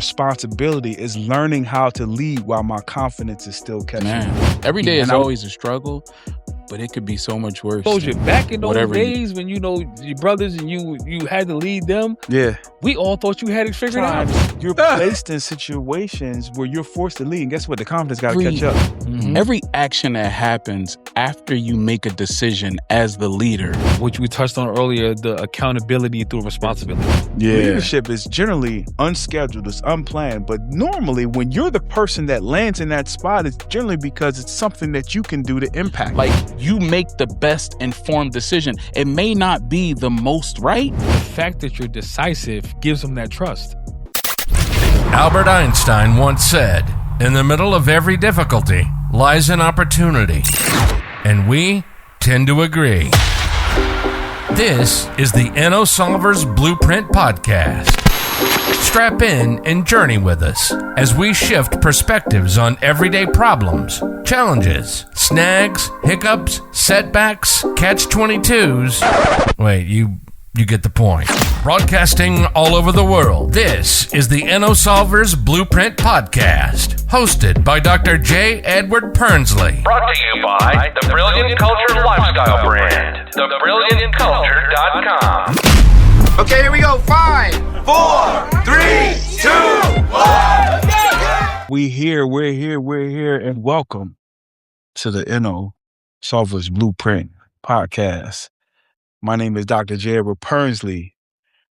responsibility is learning how to lead while my confidence is still catching up. Every day is always a struggle, but it could be so much worse. Back in those days when, your brothers and you had to lead them, we all thought you had it figured out. You're placed in situations where you're forced to lead, and guess what? The confidence got to catch up. Mm-hmm. Every action that happens after you make a decision as the leader, which we touched on earlier, the accountability through responsibility. Leadership is generally unscheduled, it's unplanned, but normally when you're the person that lands in that spot, it's generally because it's something that you can do to impact. Like, you make the best informed decision. It may not be the most right. The fact that you're decisive gives them that trust. Albert Einstein once said, "In the middle of every difficulty lies an opportunity." And we tend to agree. This is the InnoSolvers Blueprint Podcast. Strap in and journey with us as we shift perspectives on everyday problems, challenges, snags, hiccups, setbacks, catch-22s. Wait, you get the point. Broadcasting all over the world, this is the InnoSolvers Blueprint Podcast, hosted by Dr. J. Edward Pernsley. Brought to you by the Brilliant Culture Lifestyle brand, thebrilliantculture.com. Okay, here we go. 5, 4, 3, 2, 1. We're here, and welcome to the InnoSolvers Blueprint Podcast. My name is Dr. J. Edward Pernsley,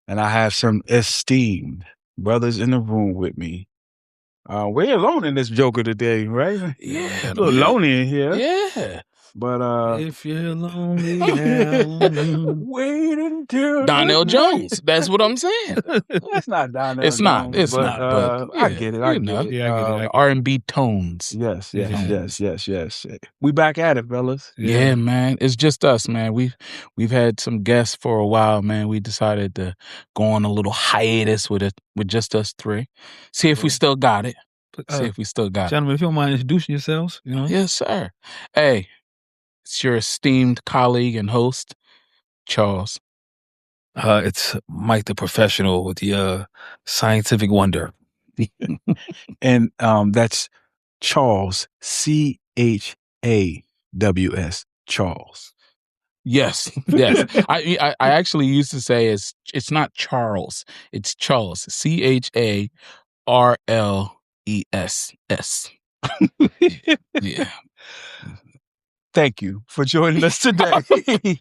and I have some esteemed brothers in the room with me. We're alone in this joker today, right? Yeah. A little lonely in here. Yeah. But if you're lonely now, wait until Donnell Jones. That's what I'm saying. It's not Donnell. It's not. Jones, It's but, not. But I get it. I get it. Yeah, I get it. R&B tones. Yes. We back at it, fellas. Yeah, man. It's just us, man. We've had some guests for a while, man. We decided to go on a little hiatus with just us three. See if we still got it. Gentlemen, if you don't mind introducing yourselves, Yes, sir. Hey, it's your esteemed colleague and host, Charles. It's Mike the Professional with the scientific wonder. And that's Charles, CHAWS, Charles. Yes. I actually used to say it's not Charles, it's Charles, CHARLESS. Yeah. Thank you for joining us today.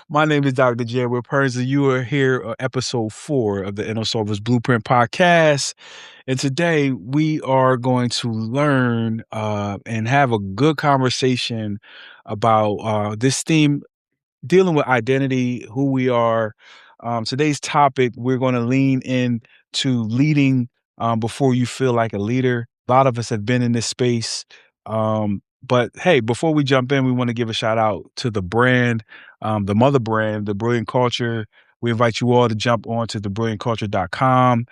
My name is Dr. J. Edward Pernsley. You are here on episode 4 of the InnoSolvers Blueprint Podcast. And today we are going to learn and have a good conversation about this theme, dealing with identity, who we are. Today's topic, we're going to lean into leading before you feel like a leader. A lot of us have been in this space. But hey, before we jump in, we want to give a shout out to the brand, the mother brand, The Brilliant Culture. We invite you all to jump on to thebrilliantculture.com.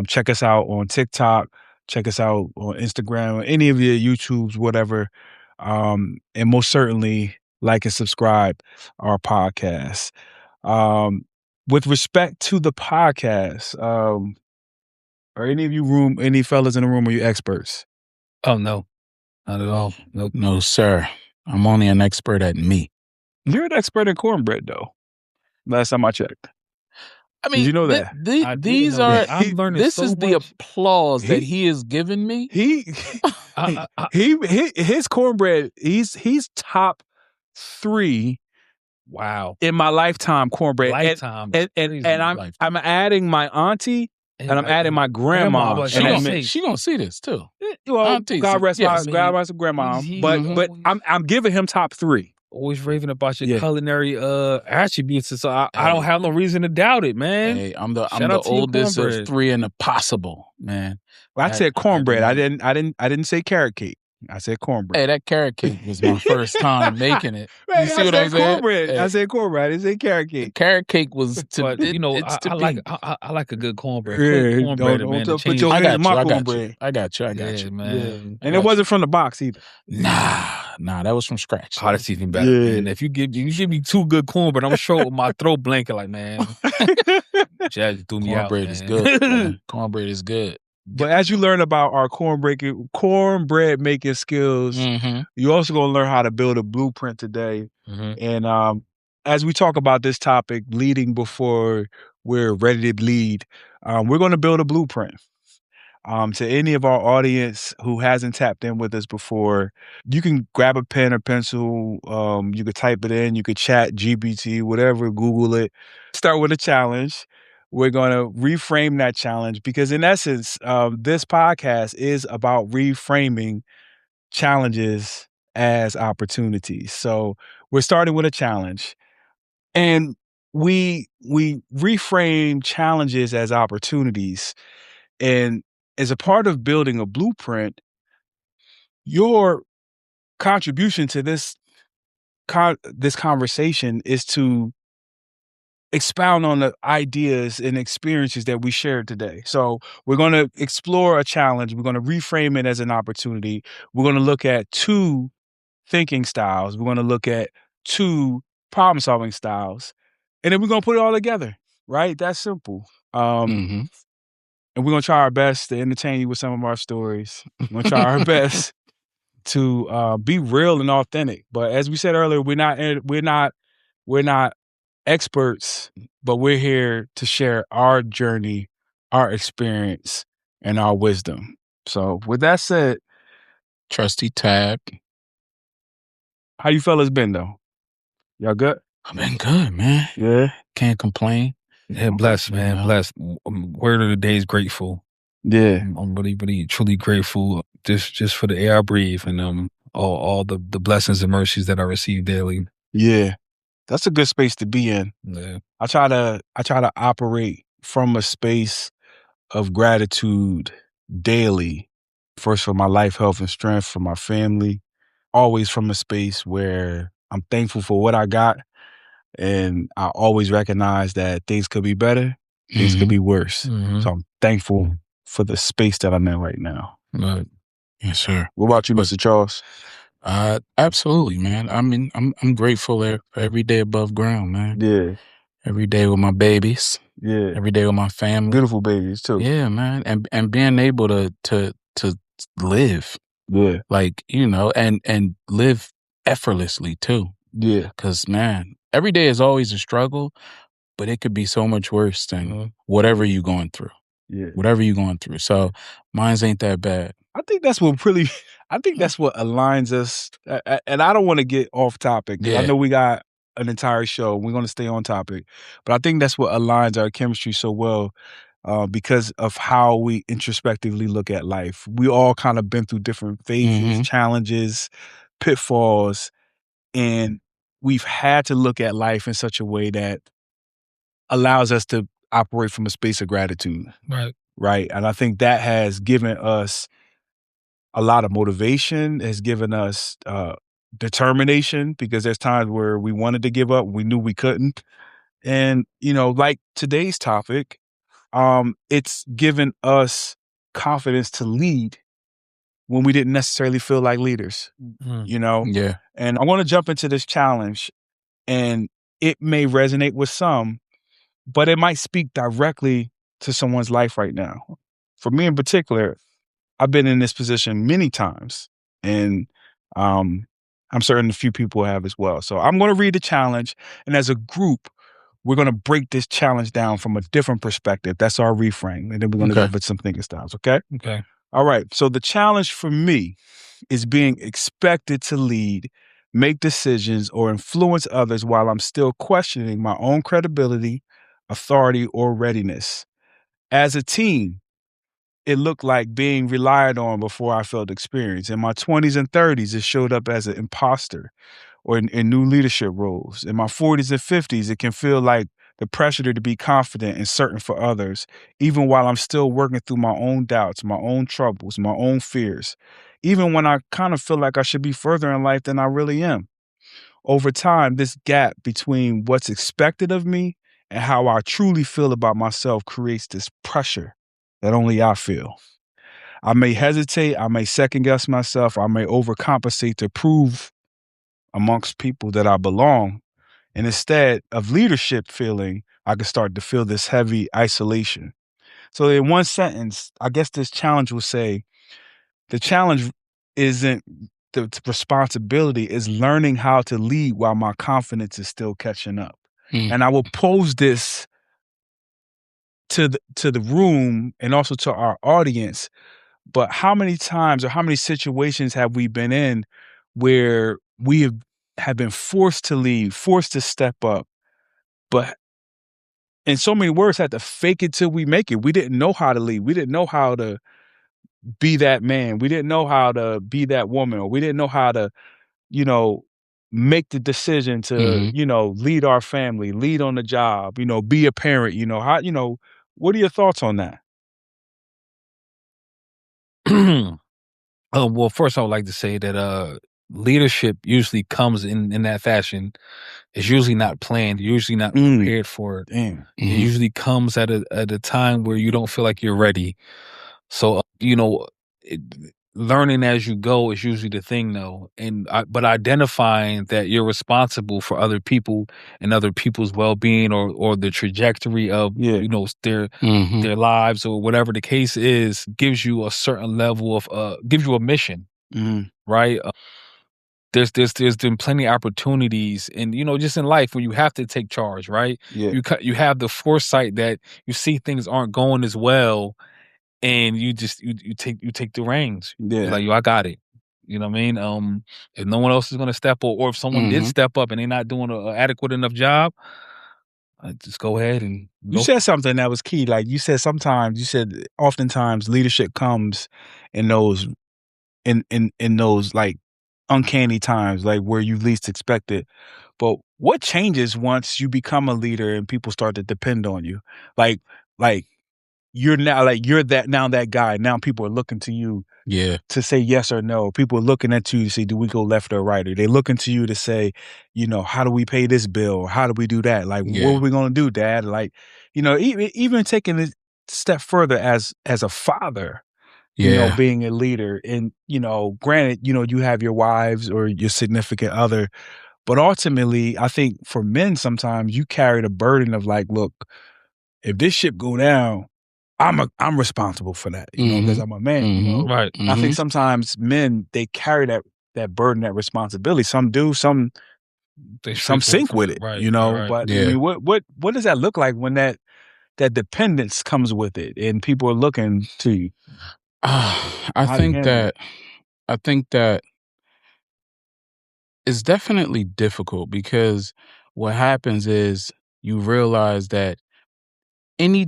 Check us out on TikTok. Check us out on Instagram, or any of your YouTubes, whatever. And most certainly like and subscribe our podcast. With respect to the podcast, are any of you any fellas in the room, are you experts? Oh, no. Not at all. Nope. No, sir. I'm only an expert at me. You're an expert in cornbread, though. Last time I checked. I mean, did you know that? These are. I'm learning. This so is much. the applause that he has given me. His cornbread. He's top 3. Wow. In my lifetime cornbread. Lifetime. And I'm adding my auntie. And I'm adding my grandma. She gonna see this too. Well, God rest my grandma. But I'm giving him top 3. Always raving about your culinary attributes, so I don't have no reason to doubt it, man. Hey, I'm the oldest of 3 in the possible, man. Well, I said cornbread. I didn't say carrot cake. I said cornbread. Hey, that carrot cake was my first time making it. Man, you see what I'm saying? Cornbread. Hey. I said cornbread. I didn't say carrot cake. The carrot cake was to, but I like a good cornbread. Yeah, Cornbread, don't man. put your hand in my cornbread. I got you, man. Yeah. And it wasn't from the box either. Nah, that was from scratch. Oh, that's even better. Yeah. Man. If you give me 2 good cornbread, I'm sure with my throat blanket, like, man. Jazz threw me out. Cornbread is good. Man. Cornbread is good. But as you learn about our cornbread making skills, you're also going to learn how to build a blueprint today. And as we talk about this topic, leading before we're ready to lead, we're going to build a blueprint. To any of our audience who hasn't tapped in with us before, you can grab a pen or pencil. You could type it in. You could chat GPT, whatever, Google it. Start with a challenge. We're going to reframe that challenge because, in essence, this podcast is about reframing challenges as opportunities. So we're starting with a challenge, and we reframe challenges as opportunities. And as a part of building a blueprint, your contribution to this conversation is to expound on the ideas and experiences that we shared today. So we're going to explore a challenge. We're going to reframe it as an opportunity. We're going to look at 2 thinking styles. We're going to look at 2 problem-solving styles. And then we're going to put it all together, right? That's simple. And we're going to try our best to entertain you with some of our stories. We're going to try our best to be real and authentic. But as we said earlier, we're not experts, but we're here to share our journey, our experience, and our wisdom. So with that said, Trusty Tab. How you fellas been though? Y'all good? I've been good, man. Yeah. Can't complain. Yeah, blessed, man. Blessed. Word of the day is grateful. Yeah. I'm really, really, truly grateful just for the air I breathe and all the blessings and mercies that I receive daily. Yeah. That's a good space to be in. Yeah. I try to operate from a space of gratitude daily. First for my life, health, and strength, for my family. Always from a space where I'm thankful for what I got. And I always recognize that things could be better, things could be worse. So I'm thankful for the space that I'm in right now. Right. Yes, sir. What about you, Mr. Charles? Absolutely, man. I mean, I'm grateful for every day above ground, man. Yeah. Every day with my babies. Yeah. Every day with my family. Beautiful babies too. Yeah, man. And being able to live. Yeah. Like, you know, and live effortlessly too. Yeah. 'Cause man, every day is always a struggle, but it could be so much worse than whatever you're going through. Yeah. Whatever you're going through. So mine's ain't that bad. I think that's what aligns us. And I don't want to get off topic. Yeah. I know we got an entire show. We're going to stay on topic. But I think that's what aligns our chemistry so well because of how we introspectively look at life. We all kind of been through different phases, challenges, pitfalls, and we've had to look at life in such a way that allows us to operate from a space of gratitude. Right. Right. And I think that has given us a lot of motivation, has given us determination, because there's times where we wanted to give up, we knew we couldn't. And, you know, like today's topic, it's given us confidence to lead when we didn't necessarily feel like leaders, you know? Yeah. And I want to jump into this challenge, and it may resonate with some, but it might speak directly to someone's life right now. For me in particular, I've been in this position many times, and I'm certain a few people have as well. So I'm going to read the challenge, and as a group, we're going to break this challenge down from a different perspective. That's our reframe, and then we're going to give it some thinking styles, okay? Okay. All right, so the challenge for me is being expected to lead, make decisions, or influence others while I'm still questioning my own credibility, authority, or readiness. As a teen, it looked like being relied on before I felt experience. In my 20s and 30s, it showed up as an imposter or in new leadership roles. In my 40s and 50s, it can feel like the pressure to be confident and certain for others, even while I'm still working through my own doubts, my own troubles, my own fears, even when I kind of feel like I should be further in life than I really am. Over time, this gap between what's expected of me and how I truly feel about myself creates this pressure that only I feel. I may hesitate, I may second guess myself, I may overcompensate to prove amongst people that I belong. And instead of leadership feeling, I can start to feel this heavy isolation. So in one sentence, I guess this challenge will say, the challenge isn't the responsibility, is learning how to lead while my confidence is still catching up. And I will pose this to the room and also to our audience. But how many times or how many situations have we been in where we have been forced to lead, forced to step up, but in so many words had to fake it till we make it. We didn't know how to lead. We didn't know how to be that man. We didn't know how to be that woman, or we didn't know how to, make the decision to, lead our family, lead on the job, be a parent, what are your thoughts on that? Well, first I would like to say that leadership usually comes in that fashion. It's usually not planned. You're usually not prepared for it. Damn. It usually comes at a time where you don't feel like you're ready. So, learning as you go is usually the thing, though. But identifying that you're responsible for other people and other people's well-being or the trajectory of, their lives or whatever the case is, gives you a certain level of, gives you a mission, right? There's been plenty of opportunities and, just in life where you have to take charge, right? Yeah. You have the foresight that you see things aren't going as well. And you just you take the reins. Yeah. You're like, yo, I got it. You know what I mean? If no one else is gonna step up, or if someone did step up and they're not doing an adequate enough job, just go ahead and You said something that was key. Like you said, oftentimes leadership comes in those in those like uncanny times, like where you least expect it. But what changes once you become a leader and people start to depend on you? Like you're that guy. Now people are looking to you to say yes or no. People are looking at you to say, do we go left or right? Or they're looking to you to say, how do we pay this bill? How do we do that? Like, what are we going to do, Dad? Like, even taking it a step further as a father, being a leader. And, granted, you have your wives or your significant other. But ultimately, I think for men, sometimes you carry the burden of like, look, if this ship go down, I'm responsible for that, because I'm a man, Right. I think sometimes men, they carry that burden, that responsibility. Some do, some sink with it, right, but I mean, what does that look like when that dependence comes with it and people are looking to you? I think that it's definitely difficult because what happens is you realize that any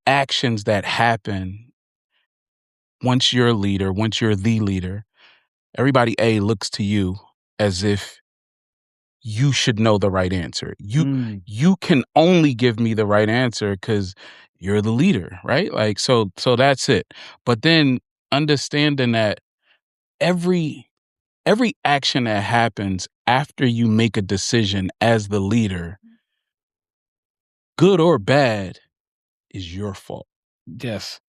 actions that happen once you're a leader, once you're the leader, everybody looks to you as if you should know the right answer. You can only give me the right answer because you're the leader, right? Like so that's it. But then understanding that every action that happens after you make a decision as the leader, good or bad, is your fault. Yes.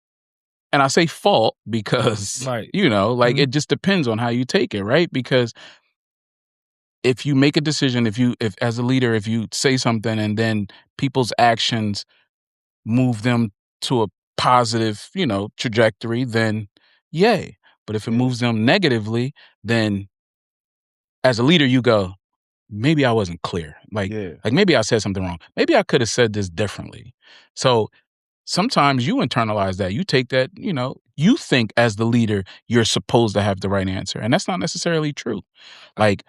And I say fault because, it just depends on how you take it, right? Because if you make a decision, if as a leader, if you say something and then people's actions move them to a positive, trajectory, then yay. But if it moves them negatively, then as a leader, you go, maybe I wasn't clear. Like maybe I said something wrong. Maybe I could have said this differently. So sometimes you internalize that. You take that, you think as the leader, you're supposed to have the right answer. And that's not necessarily true. Like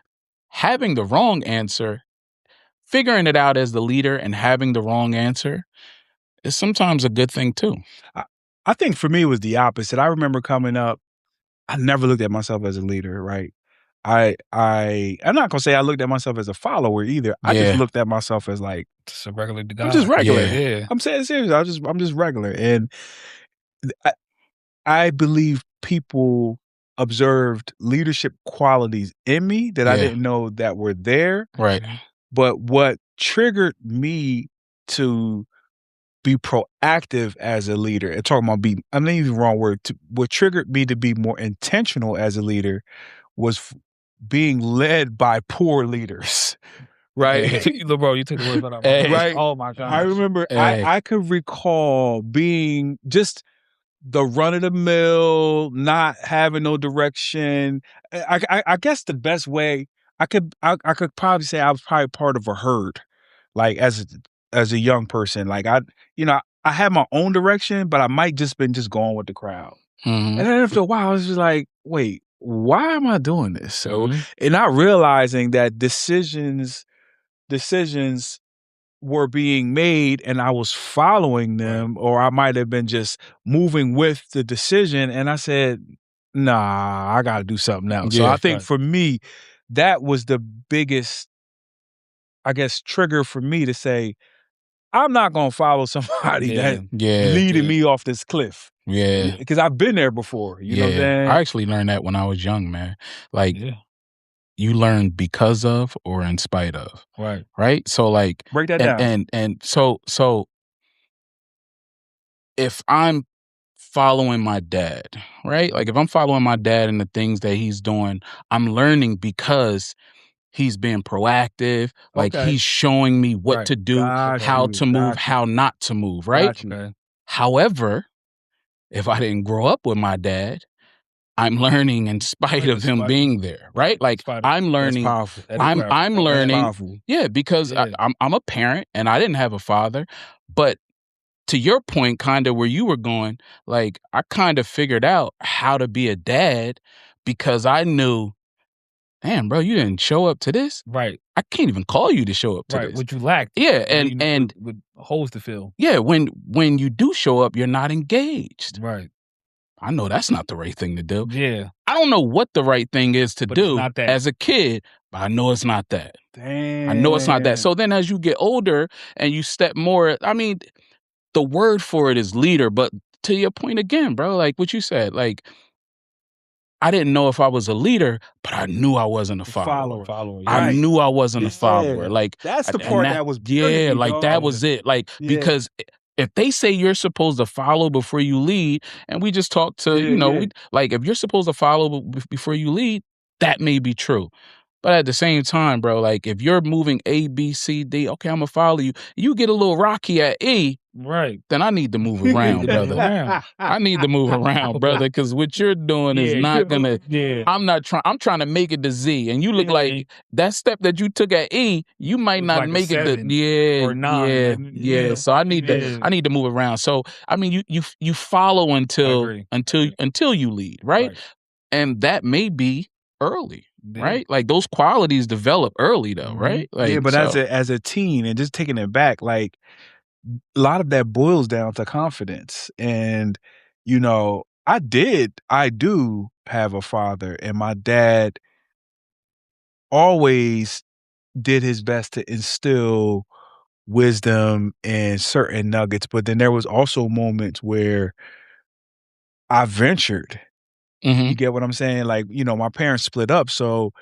having the wrong answer, figuring it out as the leader and having the wrong answer is sometimes a good thing too. I think for me, it was the opposite. I remember coming up, I never looked at myself as a leader, right? I'm not gonna say I looked at myself as a follower either. I just looked at myself as like just a regular guy. I'm just regular. Yeah. I'm saying serious. I'm just regular. And I believe people observed leadership qualities in me that I didn't know that were there. Right. But what triggered me to be proactive as a leader, and talking about I'm not even the wrong word. What triggered me to be more intentional as a leader was being led by poor leaders, right? Bro, you took the words out of my mouth. Right. Oh my god. I remember I could recall being just the run of the mill, not having no direction. I guess the best way I could probably say I was probably part of a herd, like as a young person. Like I had my own direction, but I might been going with the crowd. And then after a while, I was just like, wait, why am I doing this? So, and not realizing that decisions were being made and I was following them, or I might have been just moving with the decision. And I said, nah, I got to do something else. So I think for me, that was the biggest, I guess, trigger for me to say, I'm not going to follow somebody that leading me off this cliff. Yeah. Because I've been there before. You know what I'm saying? I actually learned that when I was young, man. Like, you learn because of or in spite of. Right. Right? So like break that down. And so if I'm following my dad, right? Like if I'm following my dad and the things that he's doing, I'm learning because he's being proactive. Like he's showing me what to do, how to move, how not to move, right? However, if I didn't grow up with my dad, I'm learning in spite of him being there, right? Like I'm learning. That's powerful. I'm learning. That's powerful. Yeah, because I'm a parent and I didn't have a father. But to your point, kind of where you were going, like I kind of figured out how to be a dad because I knew, damn, bro, you didn't show up to this. Right. I can't even call you to show up to this. What you lacked. Yeah, and with holes to fill. Yeah, when you do show up, you're not engaged. Right. I know that's not the right thing to do. Yeah. I don't know what the right thing is to do not as a kid, but I know it's not that. Damn. I know it's not that. So then as you get older and you step more, I mean, the word for it is leader, but to your point again, bro, like what you said, like I didn't know if I was a leader, but I knew I wasn't a follower. I knew I wasn't a follower. Like that's the part that was like that was it. Like because if they say you're supposed to follow before you lead, and we just talked to, like if you're supposed to follow before you lead, that may be true. But at the same time, bro, like if you're moving A, B, C, D, okay, I'm gonna follow you. You get a little rocky at E, right? Then I need to move around, brother. I need to move around, brother, because what you're doing is not gonna. I'm not trying. I'm trying to make it to Z, and you look like that step that you took at E. You might not like make it to or 9. Yeah. So I need to. I need to move around. So I mean, you follow until you lead, right? And that may be early. Right? Like those qualities develop early though, right? Like, but as a teen and just taking it back, like a lot of that boils down to confidence. And, I do have a father, and my dad always did his best to instill wisdom and certain nuggets. But then there was also moments where I ventured. You get what I'm saying? Like, my parents split up, so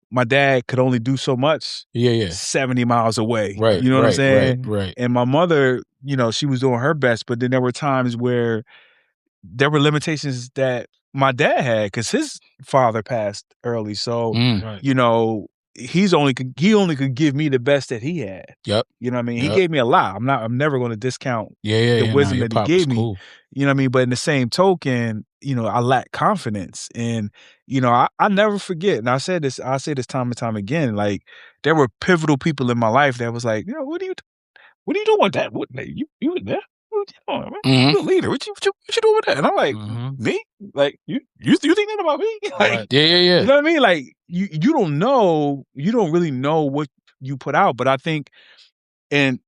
my dad could only do so much 70 miles away. Right. You know what I'm saying? Right. And my mother, she was doing her best, but then there were times where there were limitations that my dad had because his father passed early. So, he only could give me the best that he had. Yep. You know what I mean? He gave me a lot. I'm never going to discount the wisdom that he gave me. Cool. You know what I mean? But in the same token, I lack confidence. And, I never forget. And I say this time and time again, like there were pivotal people in my life that was like, what are you doing with that? What you in there? What you doing, man? You a leader. What you doing with that? And I'm like, me? Like you think that about me? Like, yeah. You know what I mean? Like you don't really know what you put out. But I think, and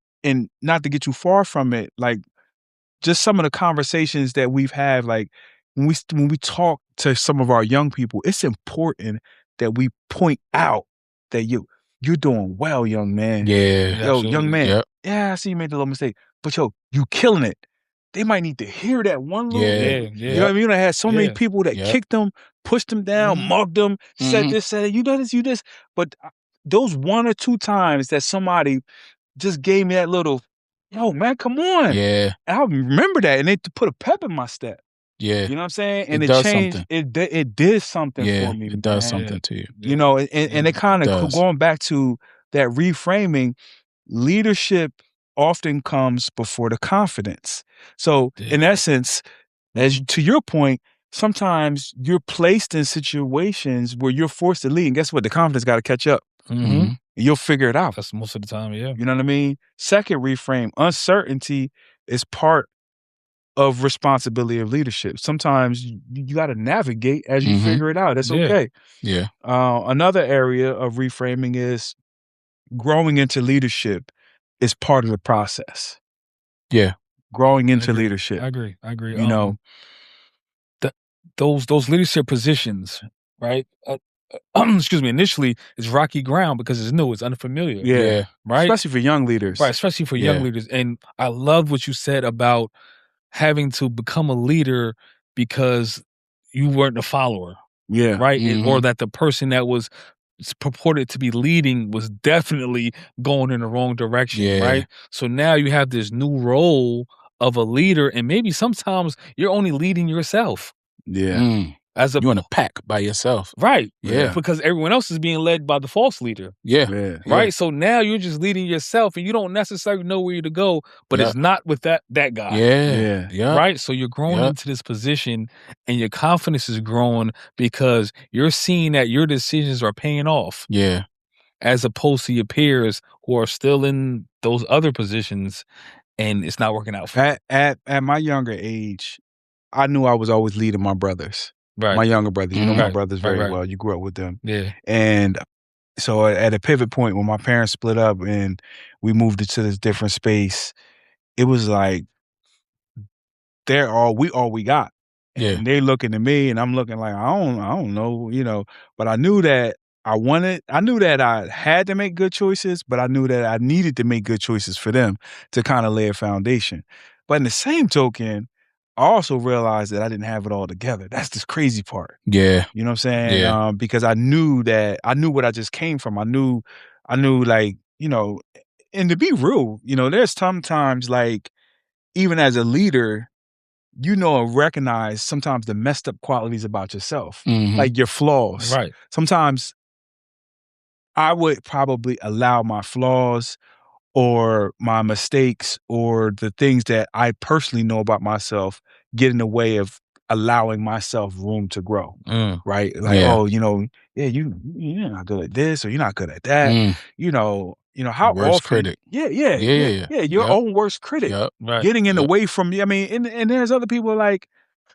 not to get too far from it, like just some of the conversations that we've had, like when we talk to some of our young people, it's important that we point out that you're doing well, young man. Yeah. Yo, young man. Yep. Yeah, I see you made a little mistake, but you killing it. They might need to hear that one little thing. You know what I mean? I had so many people that kicked them, pushed them down, mugged them, said this, said you done this, you this. But those one or two times that somebody just gave me that little, yo, man, come on. Yeah. And I remember that, and they put a pep in my step. Yeah. You know what I'm saying? And it it does changed. Something. It did something for me. It does something to you. And it kind of going back to that reframing, leadership often comes before the confidence. So in essence, to your point, sometimes you're placed in situations where you're forced to lead. And guess what? The confidence got to catch up. Mm-hmm. You'll figure it out. That's most of the time, yeah. You know what I mean? Second reframe, uncertainty is part of responsibility of leadership. Sometimes you got to navigate as you figure it out. That's okay. Yeah. Another area of reframing is growing into leadership is part of the process. Yeah. Growing into leadership. I agree. You know, those leadership positions, right? Excuse me. Initially, it's rocky ground because it's new, it's unfamiliar. Yeah. Right. Especially for young leaders. Right. Especially for young leaders. And I love what you said about having to become a leader because you weren't a follower. Yeah. Right. Or that the person that was purported to be leading was definitely going in the wrong direction. Right. So now you have this new role of a leader, and maybe sometimes you're only leading yourself. Yeah. You in a pack by yourself. Right. Yeah. Because everyone else is being led by the false leader. Yeah. Right. So now you're just leading yourself and you don't necessarily know where to go, but it's not with that guy. Yeah. Right. So you're growing into this position and your confidence is growing because you're seeing that your decisions are paying off. Yeah. As opposed to your peers who are still in those other positions and it's not working out for At my younger age, I knew I was always leading my brothers. Right. My younger brothers. You know my brothers very right. well. You grew up with them. Yeah. And so at a pivot point when my parents split up and we moved into this different space, it was like they're all we got. And they looking at me and I'm looking like, I don't know, you know, but I knew that I knew that I had to make good choices, but I knew that I needed to make good choices for them to kind of lay a foundation. But in the same token, I also realized that I didn't have it all together. That's the crazy part. Yeah. You know what I'm saying? Yeah. Because I knew what I just came from. I knew like, you know, and to be real, you know, there's sometimes like, even as a leader, you know, and recognize sometimes the messed up qualities about yourself, like your flaws. Right. Sometimes I would probably allow my flaws or my mistakes or the things that I personally know about myself get in the way of allowing myself room to grow. Right? Like, oh, you know, you're not good at this or you're not good at that. You know, how worst often critic. Yeah, your own worst critic. Right. Getting in the way from I mean, and there's other people like,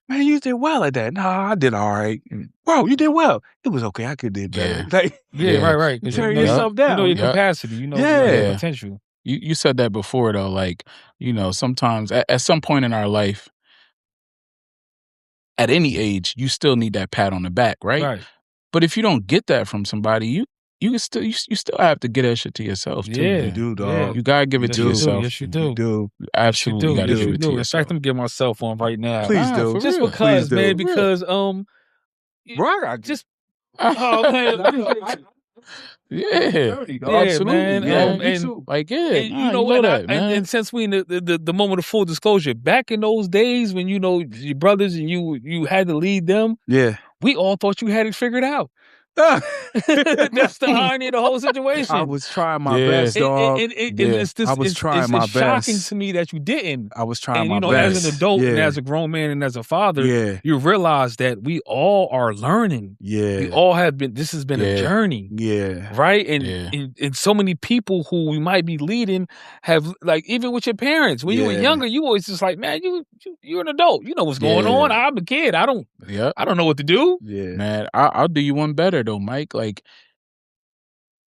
man, you did well at that. No, I did all right. Bro, you did well. It was okay. I could did better. Like, Right. Turn yourself down. You know your capacity. You know your potential. You said that before though, like, you know, sometimes at some point in our life, at any age, you still need that pat on the back, right? But if you don't get that from somebody, you still have to get that shit to yourself too. You man. do, dog. You gotta give it to yourself. Yes, you do. You do. You absolutely gotta give it to In yourself. fact, let me get my cell phone right now. Please do. for Just real. because, Please do. man, because Just oh man. Yeah, absolutely, man. And like, And, you know that, man. And since we in the moment of full disclosure, back in those days when you know your brothers and you had to lead them, we all thought you had it figured out. That's the irony of the whole situation. I was trying my best, dog. I was trying my It's shocking best. to me that you didn't. I was trying And my you know, best. as an adult and as a grown man and as a father, you realize that we all are learning. We all have been. This has been a journey. Right. And so many people who we might be leading have, like, even with your parents when you were younger, you always just like, man, you're an adult. You know what's going on. I'm a kid. I don't know what to do. Man, I'll do you one better though, Mike. Like,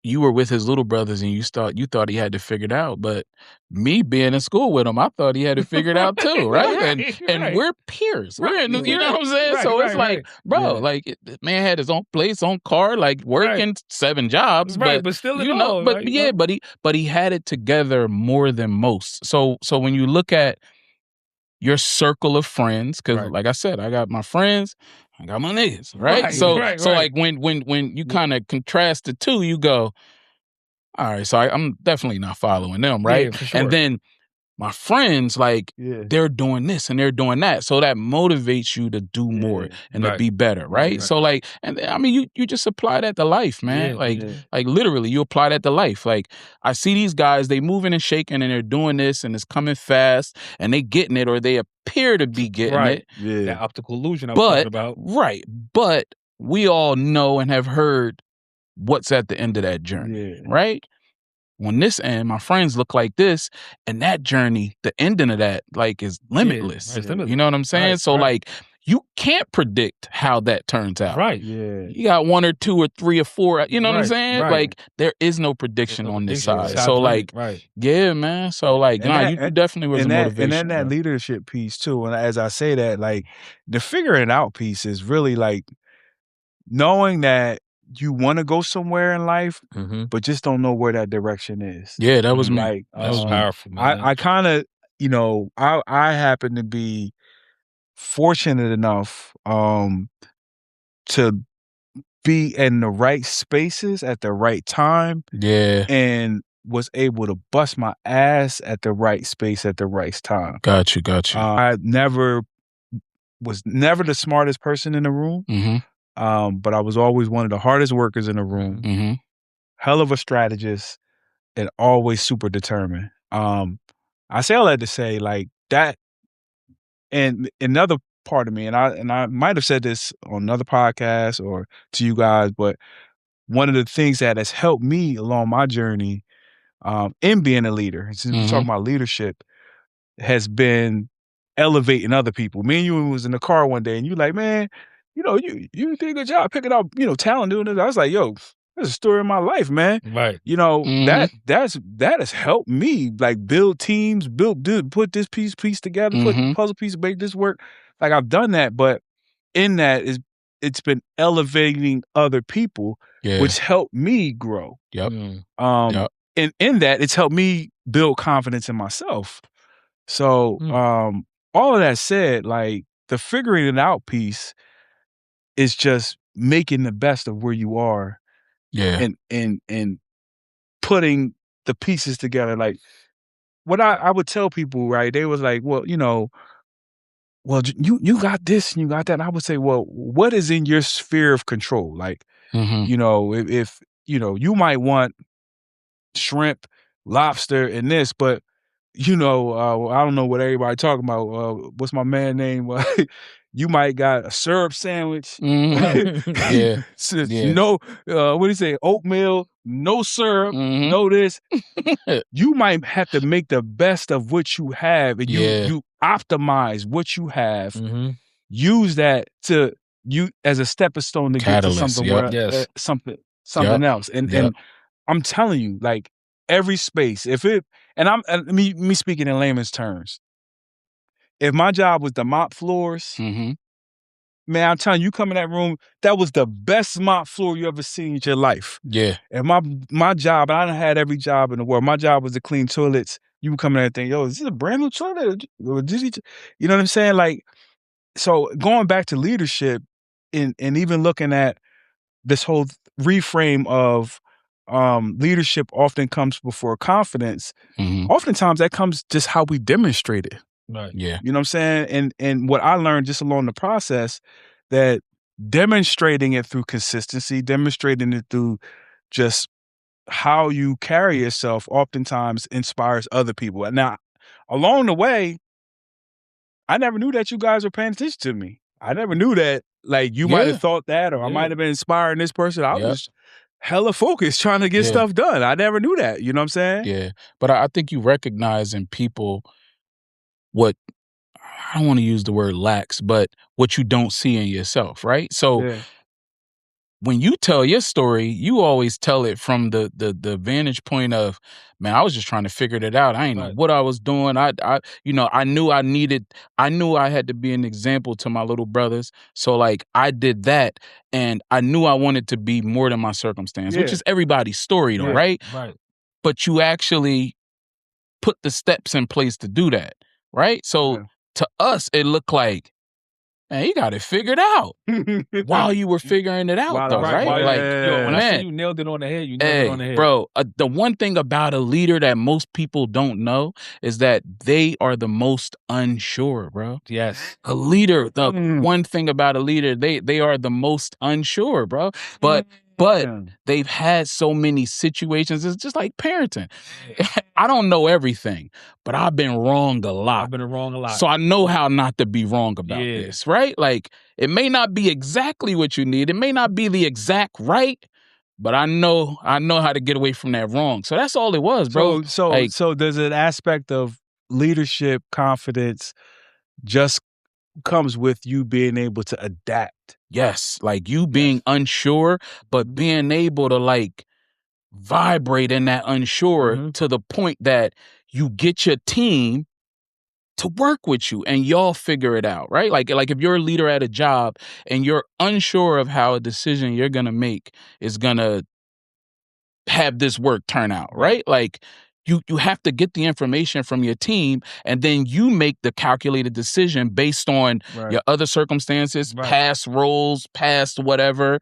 you were with his little brothers and you thought he had to figure it out, but me being in school with him, I thought he had to figure it out too, right? And we're peers. We're in, you know what I'm saying? So it's like, bro, like, the man had his own place, own car, like working 7 jobs, but still, you know, but he had it together more than most. So when you look at your circle of friends, because like I said, I got my friends, I got my niggas, right? So like when you kind of contrast the two, you go, all right, so I'm definitely not following them, right? Yeah, for sure. And then my friends, like, they're doing this and they're doing that. So that motivates you to do more and to be better, right? So like, and I mean, you just apply that to life, man. Like literally, you apply that to life. Like, I see these guys, they moving and shaking and they're doing this and it's coming fast and they getting it or they appear to be getting it. That optical illusion I was talking about. Right. But we all know and have heard what's at the end of that journey, right? When this end, my friends look like this, and that journey, the ending of that, like, is limitless. It's limitless. You know what I'm saying? So, like, you can't predict how that turns out. Right. You got 1 or 2 or 3 or 4, you know what I'm saying? Like, there is no prediction on this side. So, like, yeah, man. So, like, you definitely was a motivation. And then that leadership piece, too. And as I say that, like, the figuring it out piece is really, like, knowing that you want to go somewhere in life, but just don't know where that direction is. Yeah, that was me. Like, that was powerful, man. I kind of, you know, I happen to be fortunate enough to be in the right spaces at the right time. And was able to bust my ass at the right space at the right time. Got you. I was never the smartest person in the room. But I was always one of the hardest workers in the room. Hell of a strategist and always super determined. I say all that to say, like, that, and another part of me, and I might have said this on another podcast or to you guys, but one of the things that has helped me along my journey in being a leader, since we're talking about leadership, has been elevating other people. Me and you was in the car one day and you like, man, you know, you did a good job picking up, you know, talent doing this. I was like, yo, that's a story of my life, man. Right. You know, that has helped me, like, build teams, put this piece together, put the puzzle piece, make this work. Like, I've done that, but in that it's been elevating other people, which helped me grow. And in that, it's helped me build confidence in myself. So, all of that said, like, the figuring it out piece is just making the best of where you are. And putting the pieces together. Like, what I would tell people, right? They was like, well, you know, well, you got this and you got that. And I would say, well, what is in your sphere of control? Like, you know, if you know, you might want shrimp, lobster, and this, but you know, I don't know what everybody talking about. What's my man name? You might got a syrup sandwich. No, what do you say? Oatmeal, no syrup, no this. You might have to make the best of what you have, and you optimize what you have. Use that to you as a stepping stone to get to something something else. And I'm telling you, like, every space, me speaking in layman's terms, if my job was to mop floors, man, I'm telling you, come in that room, that was the best mop floor you ever seen in your life. And my job, I done had every job in the world. My job was to clean toilets. You would come in there and think, yo, is this a brand new toilet? Or you know what I'm saying? Like, so going back to leadership and even looking at this whole reframe of leadership often comes before confidence. Oftentimes that comes just how we demonstrate it. Right. You know what I'm saying? And what I learned just along the process, that demonstrating it through consistency, demonstrating it through just how you carry yourself oftentimes inspires other people. Now, along the way, I never knew that you guys were paying attention to me. I never knew that, like, you might have thought that, or I might have been inspiring this person. I was hella focused trying to get stuff done. I never knew that. You know what I'm saying? But I think you recognize in people what, I don't want to use the word lacks, but what you don't see in yourself, right? So when you tell your story, you always tell it from the vantage point of, man, I was just trying to figure it out. I ain't know what I was doing. I knew I had to be an example to my little brothers. So, like, I did that, and I knew I wanted to be more than my circumstance, which is everybody's story though, right? But you actually put the steps in place to do that, right? So to us, it looked like, Man, you got it figured out while you were figuring it out, though, right? When I say you nailed it on the head, you nailed it on the head. Bro, the one thing about a leader that most people don't know is that they are the most unsure, bro. Yes. A leader, the one thing about a leader, they are the most unsure, bro. But they've had so many situations. It's just like parenting. I don't know everything, but I've been wrong a lot. I've been wrong a lot. So I know how not to be wrong about this, right? Like, it may not be exactly what you need. It may not be the exact right, but I know how to get away from that wrong. So that's all it was, bro. So there's an aspect of leadership, confidence, just comes with you being able to adapt. Yes, like you being unsure, but being able to like vibrate in that unsure to the point that you get your team to work with you and y'all figure it out, right? Like if you're a leader at a job and you're unsure of how a decision you're gonna make is gonna have this work turn out, right? Like you have to get the information from your team and then you make the calculated decision based on your other circumstances, past roles, past whatever,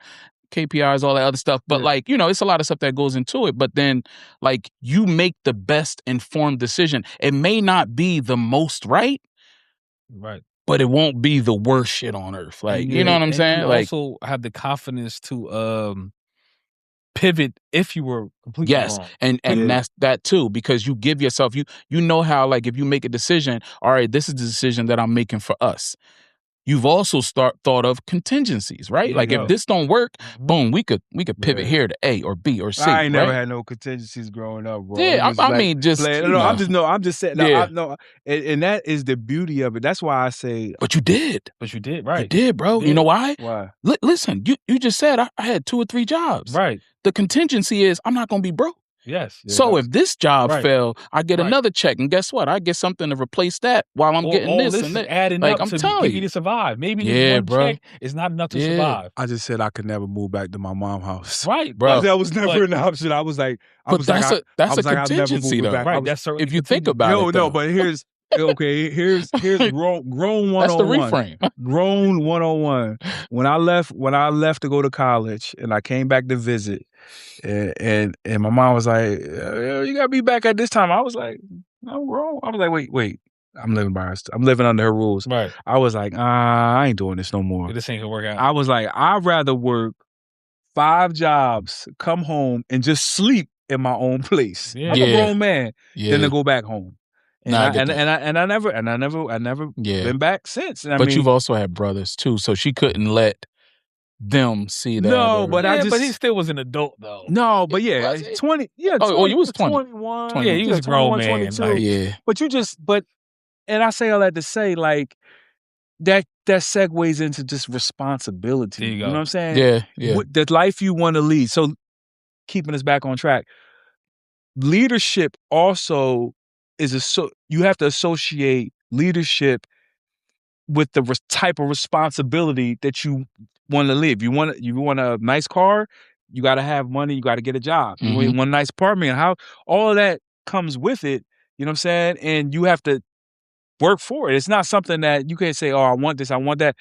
KPIs, all that other stuff. But like, you know, it's a lot of stuff that goes into it. But then like you make the best informed decision. It may not be the most right, but it won't be the worst shit on earth. Like, you know what I'm saying? You like also have the confidence to pivot if you were completely wrong. And that's that too, because you give yourself, you know how, like, if you make a decision, all right, this is the decision that I'm making for us. You've also thought of contingencies, right? Like if this don't work, boom, we could pivot here to A or B or C. I ain't never had no contingencies growing up, bro. Yeah, I mean, just I'm just saying. And that is the beauty of it. That's why I say. But you did, right? You did, bro. You know why? Why? Listen, you just said I had 2 or 3 jobs. Right. The contingency is I'm not gonna be broke. Yes. So if this job fell, I get another check, and guess what? I get something to replace that while I'm getting this and that. Adding like, up I'm to telling give you to survive. Maybe this one check is not enough to survive. I just said I could never move back to my mom's house. Right, bro. That was never an option. I was like, that's a contingency, though. Right. That's certainly if you think about it. No, but here's here's grown 101. That's the reframe. Grown 101. When I left to go to college and I came back to visit, and my mom was like, you gotta be back at this time. I was like, I'm grown. I was like, wait. I'm living under her rules. Right. I was like, I ain't doing this no more. This ain't gonna work out. I was like, I'd rather work 5 jobs, come home and just sleep in my own place. I'm a grown man than to go back home. And I never been back since. But you've also had brothers too, so she couldn't let them see that. No, but but he still was an adult though. No, but 20. Yeah, 20, you was 20. 21. 20. Yeah, you was a grown man. 22. But and I say all that to say, like, that segues into just responsibility. There you go. You know what I'm saying? Yeah. The life you want to lead. So keeping us back on track. Leadership also you have to associate leadership with the type of responsibility that you want to live. You want a nice car, you got to have money, you got to get a job. You want a nice apartment, all of that comes with it. You know what I'm saying? And you have to work for it. It's not something that you can't say, "Oh, I want this, I want that."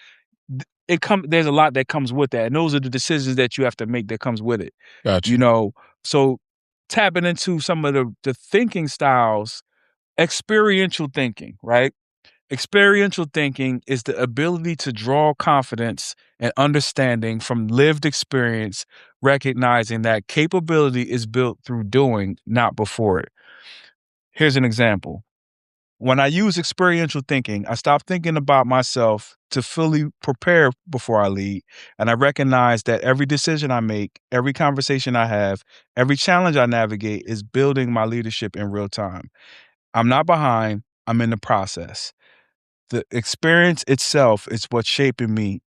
There's a lot that comes with that, and those are the decisions that you have to make that comes with it. Gotcha. You know, so tapping into some of the thinking styles. Experiential thinking, right? Experiential thinking is the ability to draw confidence and understanding from lived experience, recognizing that capability is built through doing, not before it. Here's an example. When I use experiential thinking, I stop thinking about myself to fully prepare before I lead, and I recognize that every decision I make, every conversation I have, every challenge I navigate is building my leadership in real time. I'm not behind, I'm in the process. The experience itself is what's shaping me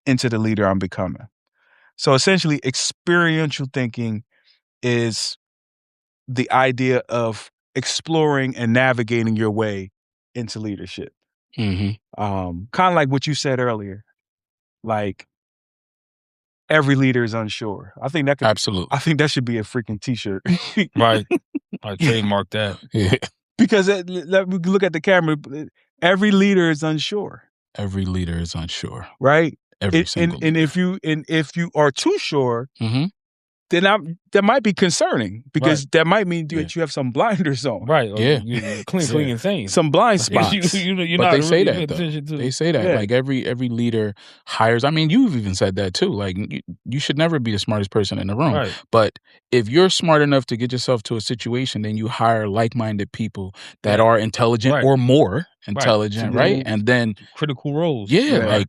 into the leader I'm becoming. So essentially, experiential thinking is the idea of exploring and navigating your way into leadership. Kind of like what you said earlier, like every leader is unsure. I think that absolutely. I think that should be a freaking t-shirt. Right. I trademark that. Yeah. Because let me look at the camera. Every leader is unsure. Every leader is unsure. Right? Every single and leader. if you are too sure, then that might be concerning because that might mean that you have some blinders on. Right. Yeah. You're clearly insane. Some blind spots. You're but not they say really that, though. attention to. They say that. Like, every leader hires. I mean, you've even said that, too. Like, you should never be the smartest person in the room. Right. But if you're smart enough to get yourself to a situation, then you hire like-minded people that are intelligent or more intelligent, right? And then critical roles. Yeah.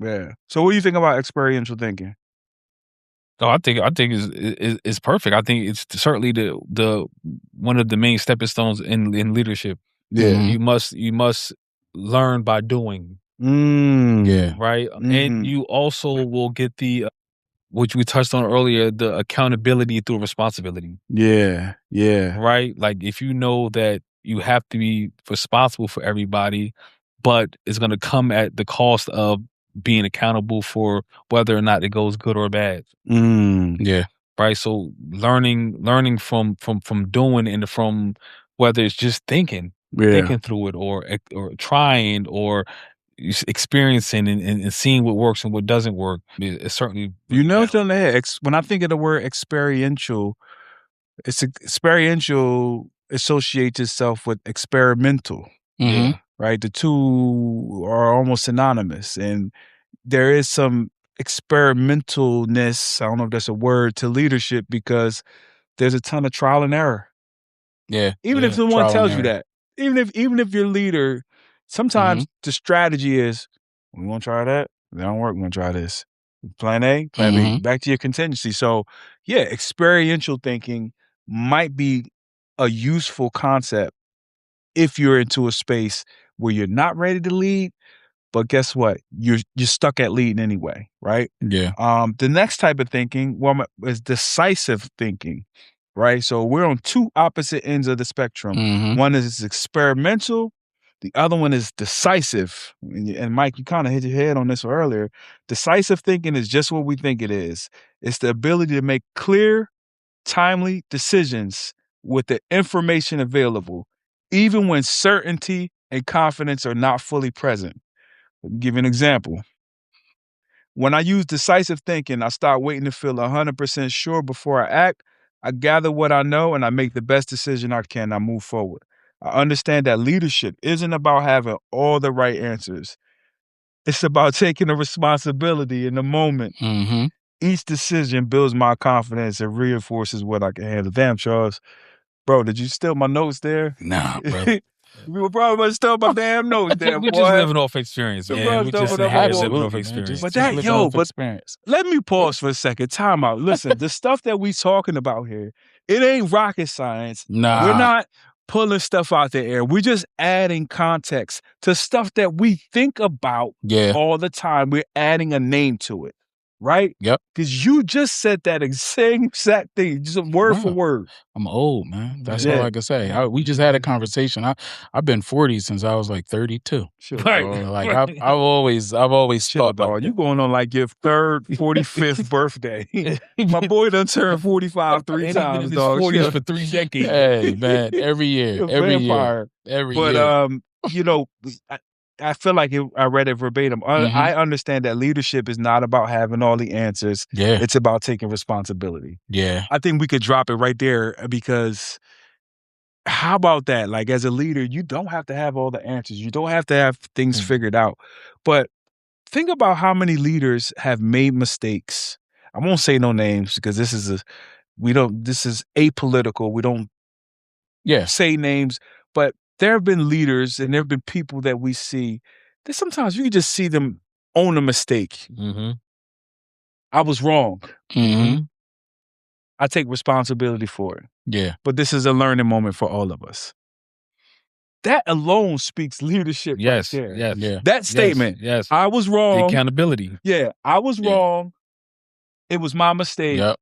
Yeah. So what do you think about experiential thinking? Oh, I think it's perfect. I think it's certainly the one of the main stepping stones in leadership. Yeah. You must learn by doing. Yeah. Right. And you also will get the which we touched on earlier, the accountability through responsibility. Yeah. Yeah. Right? Like if you know that you have to be responsible for everybody, but it's going to come at the cost of being accountable for whether or not it goes good or bad. Yeah. Right. So learning from doing and from whether it's just thinking through it or trying or experiencing and seeing what works and what doesn't work is certainly. You know, on the head. When I think of the word experiential, experiential associates itself with experimental. Right. The two are almost synonymous, and there is some experimentalness. I don't know if that's a word to leadership because there's a ton of trial and error. Yeah. Even if someone tells you that, even if your leader, sometimes the strategy is, we want to try that. If that don't work, we're going to try this. Plan A, plan B, back to your contingency. So yeah, experiential thinking might be a useful concept if you're into a space where you're not ready to lead, but guess what? You're stuck at leading anyway, right? Yeah. The next type of thinking, is decisive thinking, right? So we're on two opposite ends of the spectrum. One is experimental, the other one is decisive. And Mike, you kind of hit your head on this earlier. Decisive thinking is just what we think it is. It's the ability to make clear, timely decisions with the information available, even when certainty and confidence are not fully present. Let me give you an example. When I use decisive thinking, I start waiting to feel 100% sure before I act. I gather what I know and I make the best decision I can. I move forward. I understand that leadership isn't about having all the right answers. It's about taking the responsibility in the moment. Each decision builds my confidence and reinforces what I can handle. Damn, Charles. Bro, did you steal my notes there? Nah, bro. We were probably about to steal my damn notes there, We're boy. just living off experience, man. We just living off experience. But experience. Let me pause for a second. Time out. Listen, the stuff that we talking about here, it ain't rocket science. Nah. We're not pulling stuff out the air. We're just adding context to stuff that we think about all the time. We're adding a name to it. Right? Yep. Because you just said that same exact thing, just word for word. I'm old, man. That's all I can say. We just had a conversation. I've been 40 since I was like 32. Sure. Like I've always thought about you going on like your third, 45th birthday. My boy done turned 45 three times, dog. 40s for 3 decades. Hey, man, every year. But you know, I feel like I read it verbatim. I understand that leadership is not about having all the answers. Yeah. It's about taking responsibility. Yeah. I think we could drop it right there because how about that? Like as a leader, you don't have to have all the answers. You don't have to have things figured out. But think about how many leaders have made mistakes. I won't say no names because this is apolitical. We don't say names, but there have been leaders and there have been people that we see that sometimes you can just see them own a mistake. I was wrong. I take responsibility for it. Yeah. But this is a learning moment for all of us. That alone speaks leadership right there. Yes. Yeah. That statement. Yes. I was wrong. The accountability. Yeah. I was wrong. It was my mistake. Yep.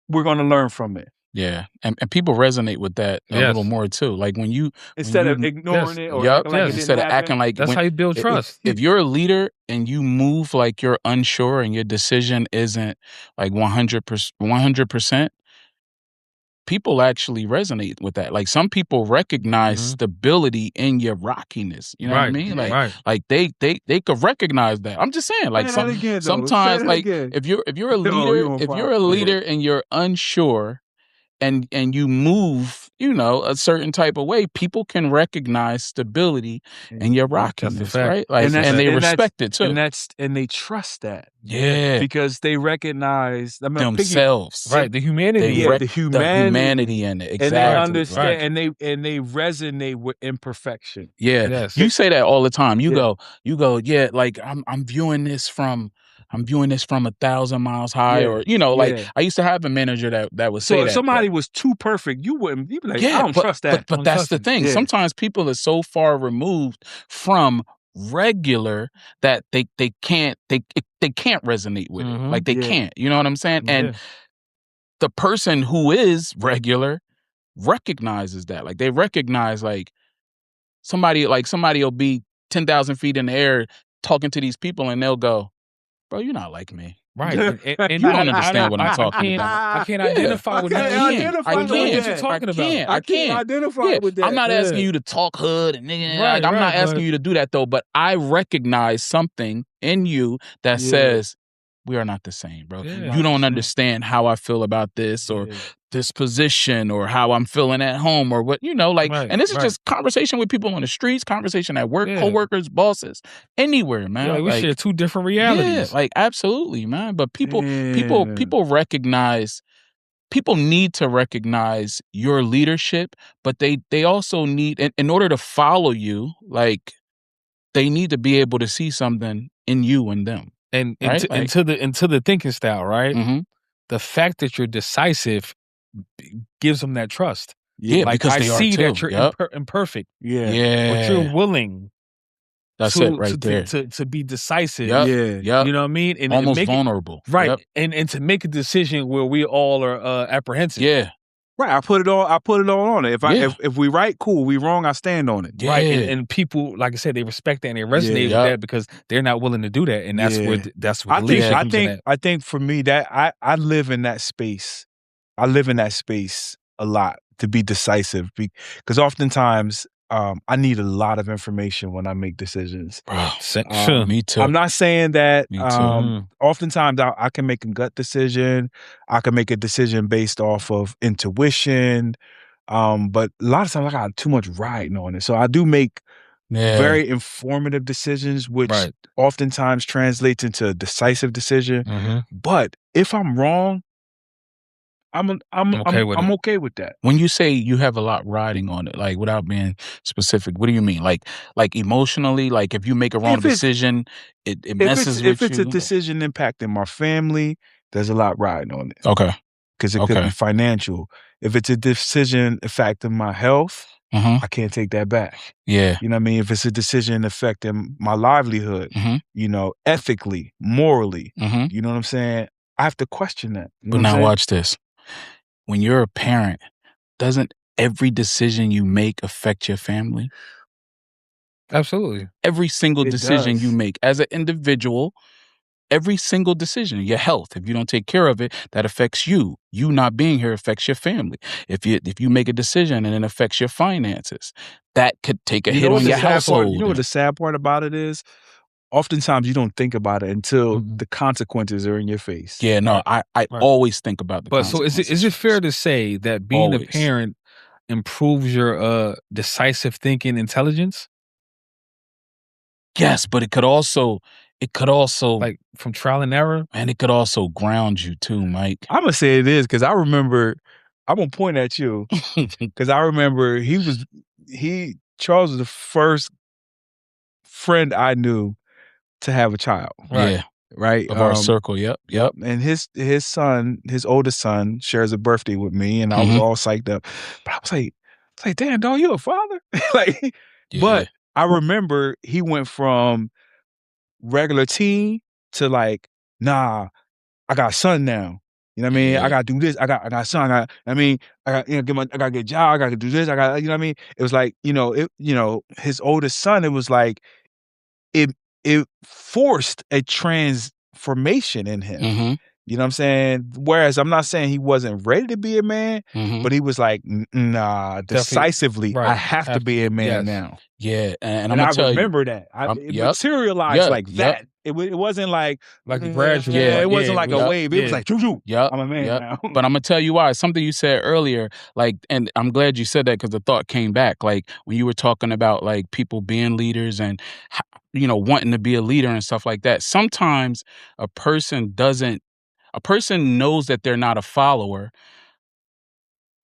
We're going to learn from it. Yeah. And people resonate with that a little more too. Like when you instead of ignoring it or acting like it instead of didn't acting like that's how you build trust. If you're a leader and you move like you're unsure and your decision isn't like 100%, people actually resonate with that. Like some people recognize stability in your rockiness. You know what I mean? Like they could recognize that. I'm just saying, like sometimes, like if you're a leader, and you're unsure and you move, a certain type of way, people can recognize stability in your rockiness, right? Like, and they respect it too. And they trust that. Yeah. Because they recognize themselves. Right. The humanity. The humanity in it. Exactly. And they understand and they resonate with imperfection. Yeah. Yes. You say that all the time. You go, yeah, like I'm viewing this from 1,000 miles high, or like I used to have a manager that would say so that. if somebody was too perfect, you'd be like, I don't trust that. But that's the thing. Yeah. Sometimes people are so far removed from regular that they can't resonate with it. Like they can't. You know what I'm saying? And the person who is regular recognizes that. Like they recognize like somebody will be 10,000 feet in the air talking to these people, and they'll go, "Bro, you're not like me." Right. And you don't understand what I'm talking about. I can't identify with that. I can't. What you're talking about. I can't identify with that. I'm not asking you to talk hood and nigga. Right, I'm not asking you to do that though, but I recognize something in you that says we are not the same, bro. You don't understand how I feel about this or this position or how I'm feeling at home or what, and this is just conversation with people on the streets, conversation at work, coworkers, bosses, anywhere, man. Yeah, we share two different realities. Yeah, like absolutely, man. But people recognize, people need to recognize your leadership, but they also need, in order to follow you, like they need to be able to see something in you and them. And right? into the thinking style, right? Mm-hmm. The fact that you're decisive gives them that trust. Yeah, like because I they see are that too. you're imperfect. Yeah. But you're willing. That's it right there. To be decisive. Yep. You know what I mean? And almost make vulnerable. Right. Yep. And to make a decision where we all are apprehensive. Yeah. Right, I put it all on it. If we right, cool. We wrong, I stand on it. Yeah. Right, and people, like I said, they respect that and they resonate with that because they're not willing to do that, and that's where leadership comes in at. I think for me that I live in that space. I live in that space a lot to be decisive because oftentimes I need a lot of information when I make decisions. Sure, me too. I'm not saying that. Me too. Oftentimes, I can make a gut decision. I can make a decision based off of intuition. But a lot of times, I got too much riding on it. So I do make very informative decisions, which oftentimes translates into a decisive decision. Mm-hmm. But if I'm wrong, I'm okay with that. When you say you have a lot riding on it, like without being specific, what do you mean? Like emotionally, like if you make a wrong decision, it messes with you? If it's a decision impacting my family, there's a lot riding on it. Okay. Because it could be financial. If it's a decision affecting my health, I can't take that back. Yeah. You know what I mean? If it's a decision affecting my livelihood, ethically, morally, you know what I'm saying? I have to question that. But now watch this. When you're a parent, doesn't every decision you make affect your family? Absolutely. Every single decision you make as an individual, every single decision, your health, if you don't take care of it, that affects you. You not being here affects your family. If you make a decision and it affects your finances, that could take a hit on your household. You know what the sad part about it is? Oftentimes you don't think about it until the consequences are in your face. Yeah, no, I always think about the consequences. So is it fair to say that being a parent improves your decisive thinking intelligence? Yes, but it could also like from trial and error, and it could also ground you too, Mike. I'm gonna say it is because I remember. I'm gonna point at you because I remember Charles was the first friend I knew to have a child. Yeah. Right. Of our circle. Yep. And his son, his oldest son, shares a birthday with me, and I was all psyched up. But I was like, damn, dog, you a father? But I remember he went from regular teen to like, nah, I got a son now. You know what I mean? I gotta do this. I got a son. I gotta get a job. I gotta do this. You know what I mean? It was like, his oldest son, it was like it forced a transformation in him. You know what I'm saying? Whereas I'm not saying he wasn't ready to be a man, but he was like, nah, decisively, I have to be a man now. Yeah, and And I'm gonna I tell you, remember that. It materialized like that. It wasn't like gradual. it wasn't like a wave. It was like, choo-choo, I'm a man now. But I'm gonna tell you why. Something you said earlier, like, and I'm glad you said that because the thought came back. Like when you were talking about like people being leaders and wanting to be a leader and stuff like that. Sometimes a person knows that they're not a follower,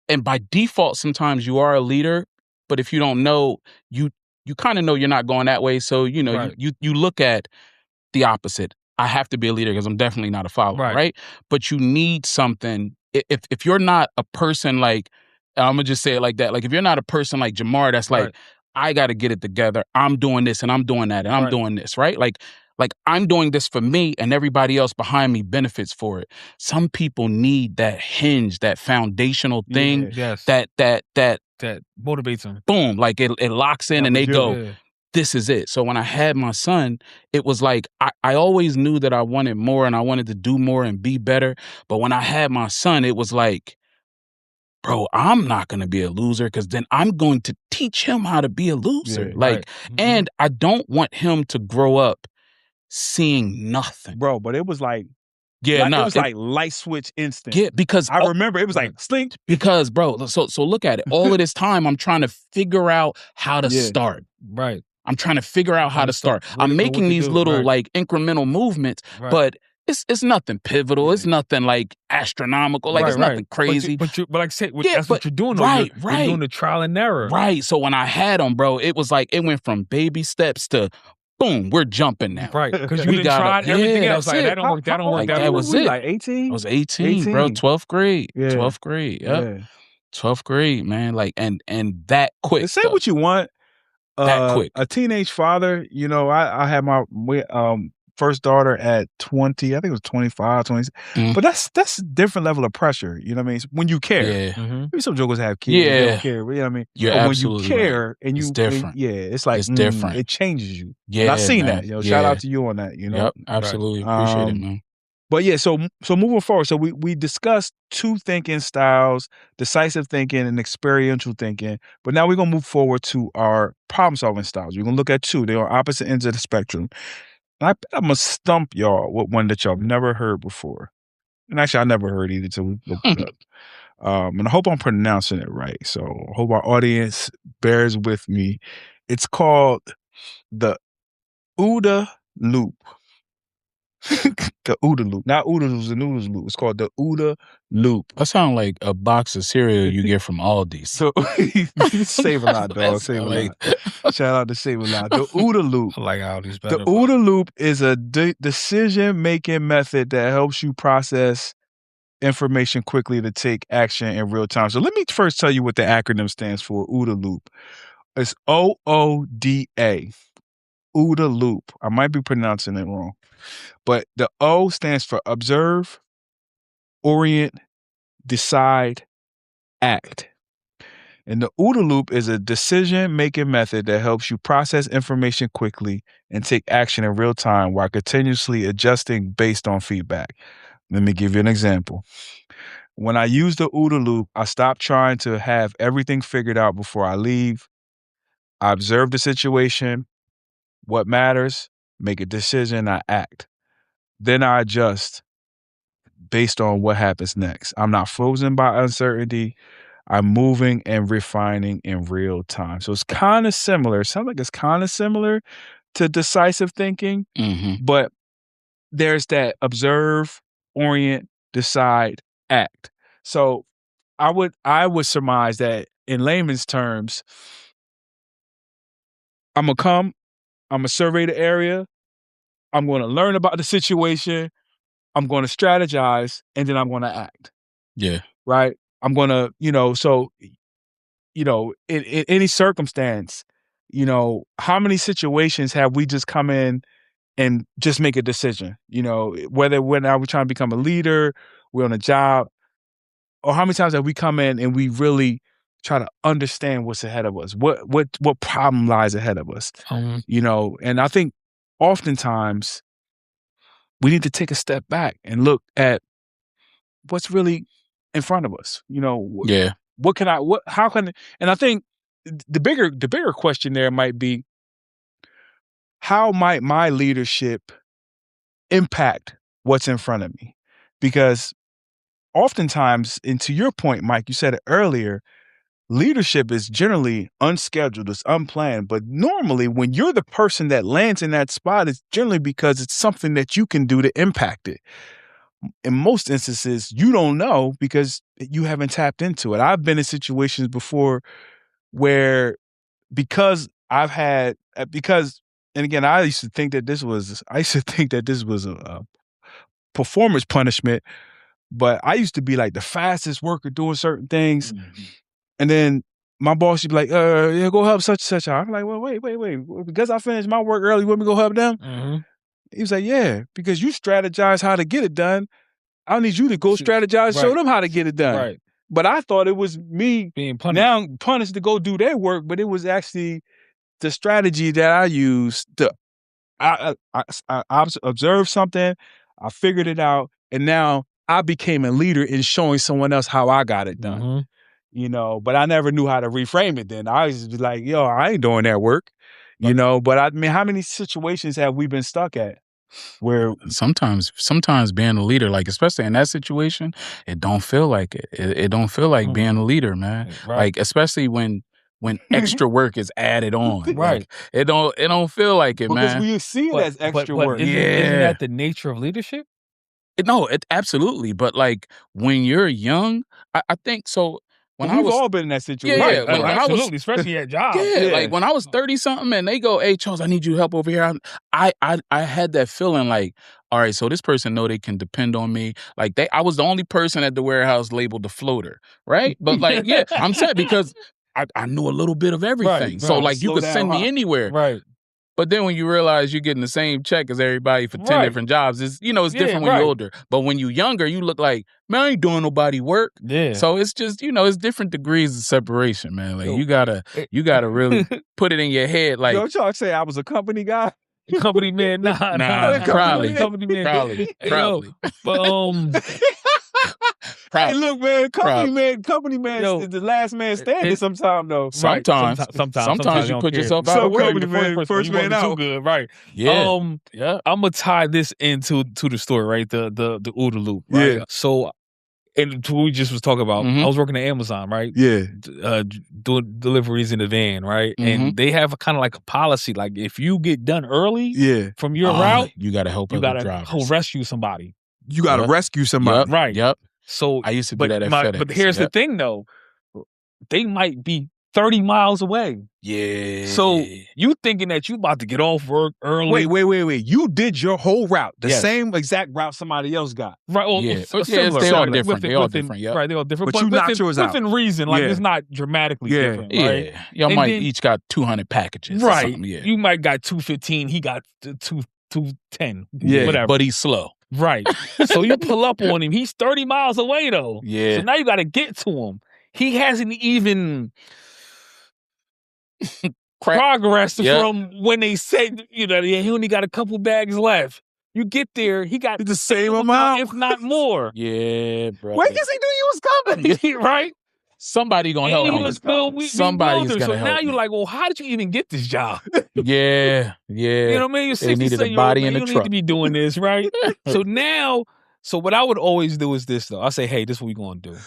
and by default, sometimes you are a leader. But if you don't know, you kind of know you're not going that way. So you look at the opposite. I have to be a leader because I'm definitely not a follower, right? But you need something. If you're not a person like, I'm gonna just say it like that. Like if you're not a person like Jamar, that's like, I got to get it together. I'm doing this and I'm doing that and I'm doing this, right? Like I'm doing this for me and everybody else behind me benefits for it. Some people need that hinge, that foundational thing that motivates them. Boom, like it locks in and they go, this is it. So when I had my son, it was like, I always knew that I wanted more and I wanted to do more and be better. But when I had my son, it was like, bro, I'm not going to be a loser because then I'm going to teach him how to be a loser. And I don't want him to grow up seeing nothing. Bro, but it was like, it was like light switch instant. Yeah, because I remember it was like slink. Because, bro, so look at it. All of this time, I'm trying to figure out how to start. Right. I'm trying to figure out how to start. I'm making these little like incremental movements, but it's nothing pivotal. It's nothing like astronomical. Like it's nothing crazy. But like I said, that's what you're doing. You're doing the trial and error. Right. So when I had him, bro, it was like it went from baby steps to boom, we're jumping now. Right. Because you tried everything else. Like, that don't work. That don't work. That was it. Like 18? I was 18, bro. 12th grade. Yeah. 12th grade. Yep. 12th grade, man. Like and that quick. Say what you want. That quick. A teenage father, I had my first daughter at 20, I think it was 25, 20. But that's a different level of pressure, you know what I mean? When you care. Maybe some jokers have kids, they don't care, you know what I mean? But when you care and it's different. It's like it's different. It changes you. Yeah. And I've seen man. that. Shout out to you on that, Yep, absolutely. Appreciate it, man. But yeah, so moving forward, so we discussed two thinking styles, decisive thinking and experiential thinking. But now we're gonna move forward to our problem-solving styles. We're gonna look at two. They're on opposite ends of the spectrum. And I'm gonna stump y'all with one that y'all have never heard before. And actually, I never heard either until we looked it up. And I hope I'm pronouncing it right. So I hope our audience bears with me. It's called the OODA Loop. The OODA Loop. Not OODA Loop, the noodles loop. It's called the OODA Loop. That sounds like a box of cereal you get from Aldi. So Save a Lot, dog. Save a Lot. Shout out to Save a Lot. The OODA Loop. I like Aldi's better. The OODA Loop is a decision-making method that helps you process information quickly to take action in real time. So let me first tell you what the acronym stands for, OODA Loop. It's OODA. OODA Loop. I might be pronouncing it wrong. But the O stands for observe, orient, decide, act. And the OODA Loop is a decision-making method that helps you process information quickly and take action in real time while continuously adjusting based on feedback. Let me give you an example. When I use the OODA Loop, I stop trying to have everything figured out before I leave. I observe the situation, what matters, make a decision, I act. Then I adjust based on what happens next. I'm not frozen by uncertainty. I'm moving and refining in real time. So it's kind of similar. It sounds like it's kind of similar to decisive thinking, but there's that observe, orient, decide, act. So I would surmise that in layman's terms, I'm gonna survey the area, I'm gonna learn about the situation, I'm gonna strategize, and then I'm gonna act. Yeah. Right? I'm gonna, in any circumstance, how many situations have we just come in and just make a decision? Whether we're trying to become a leader, we're on a job, or how many times have we come in and we really try to understand what's ahead of us? What problem lies ahead of us? And I think oftentimes we need to take a step back and look at what's really in front of us. You know, how can, and I think the bigger question there might be, how might my leadership impact what's in front of me? Because oftentimes, and to your point, Mike, you said it earlier, leadership is generally unscheduled, it's unplanned. But normally when you're the person that lands in that spot, it's generally because it's something that you can do to impact it. In most instances, you don't know because you haven't tapped into it. I've been in situations before where because, and again, I used to think that this was a performance punishment, but I used to be like the fastest worker doing certain things. Mm-hmm. And then my boss would be like, yeah, go help such and such. I'm like, well, wait. Because I finished my work early, you want me to go help them? Mm-hmm. He was like, yeah, because you strategize how to get it done. I need you to go strategize, show them how to get it done. Right. But I thought it was me being punished. Now punished to go do their work, but it was actually the strategy that I used to, I observed something, I figured it out, and now I became a leader in showing someone else how I got it done. Mm-hmm. You know, but I never knew how to reframe it then. I was just like, yo, I ain't doing that work. You know, but I mean, how many situations have we been stuck at? Where sometimes being a leader, like especially in that situation, it don't feel like it. It don't feel like being a leader, man. Right. Like especially when extra work is added on. Right. Like, it don't feel like it, man. Because we see it as extra work. Isn't that the nature of leadership? No, absolutely. But like when you're young, I think so. We've all been in that situation. Yeah, right. Absolutely, especially at jobs. Yeah, like when I was 30-something and they go, hey, Charles, I need you to help over here. I had that feeling like, all right, so this person know they can depend on me. Like I was the only person at the warehouse labeled the floater, right? But like, yeah, I'm sad because I knew a little bit of everything. Right. So like you could send me anywhere. Right. But then when you realize you're getting the same check as everybody for 10 different jobs, it's different when you're older. But when you're younger, you look like, man, I ain't doing nobody work. Yeah. So it's just, it's different degrees of separation, man. Like you gotta really put it in your head. Like, don't y'all say I was a company guy? Company man, nah, probably. Company man. Probably. But hey, look, man, company man is the last man standing sometime though. Sometimes you put yourself out of the company man, first man out. Too good, right? Yeah. I'm gonna tie this into the story, right? The OODA Loop, right? Yeah. So, and we just was talking about, I was working at Amazon, right? Yeah. Doing deliveries in the van, right? And they have a kind of like a policy, like if you get done early, from your route, you got to help. You got to rescue somebody. You got to rescue somebody, right? Yep. So I used to do that at FedEx. But here's the thing, though. They might be 30 miles away. Yeah. So you thinking that you about to get off work early. Wait. You did your whole route. The same exact route somebody else got. Right. Well, similar. They are different. They all different, yeah. Right, they all different. But you knocked yours out. Within reason. Like, it's not dramatically different, right? Yeah. Y'all might each got 200 packages or something. Yeah. You might got 215. He got 210. Yeah, whatever. But he's slow. Right. So you pull up on him. He's 30 miles away, though. Yeah. So now you got to get to him. He hasn't even progressed from when they said, he only got a couple bags left. You get there, he got the same amount, if not more. Yeah, bro. Where does he knew you was coming? Right? Somebody gonna help me. Somebody's gonna help me. So now you're like, well, how did you even get this job? Yeah. You know what I mean? You're 60, needed a body in the truck. You need to be doing this, right? So what I would always do is this, though. I'll say, hey, this is what we're going to do.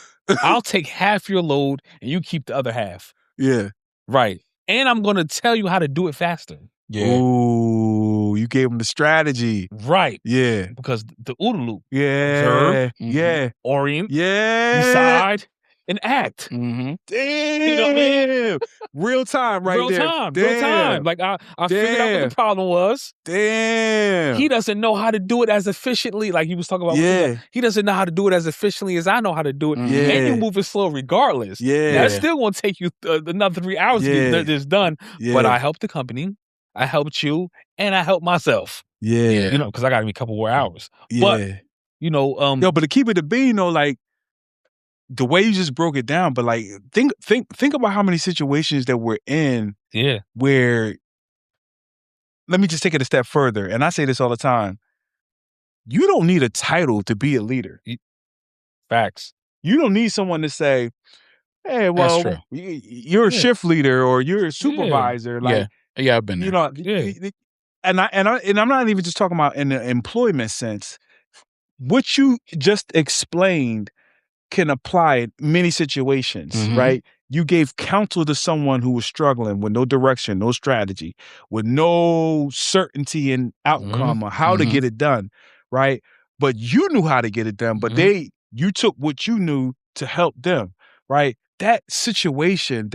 I'll take half your load and you keep the other half. Yeah. Right. And I'm going to tell you how to do it faster. Yeah. Ooh, you gave him the strategy. Right. Yeah. Because the OODA Loop. Yeah. Observe. Yeah. Orient. Yeah. Decide. And act. Mm-hmm. Damn. You know what I mean? Real time there. Real time. Like I figured out what the problem was. Damn. He doesn't know how to do it as efficiently, like he was talking about. Yeah. He doesn't know how to do it as efficiently as I know how to do it. Yeah. And you move it slow regardless. Yeah. That's still going to take you another 3 hours to get this done. Yeah. But I helped the company. I helped you. And I helped myself. Yeah. Because I got to be a couple more hours. Yeah. But, but to keep it a bean, like, the way you just broke it down, but like think about how many situations that we're in where, let me just take it a step further. And I say this all the time. you don't need a title to be a leader. Facts. You don't need someone to say, hey, well, you're a shift leader or you're a supervisor. Yeah. Yeah, I've been there. You know, and I'm not even just talking about in the employment sense. What you just explained can apply in many situations, right? You gave counsel to someone who was struggling with no direction, no strategy, with no certainty in outcome or how to get it done, right? But you knew how to get it done, but you took what you knew to help them, right? That situation,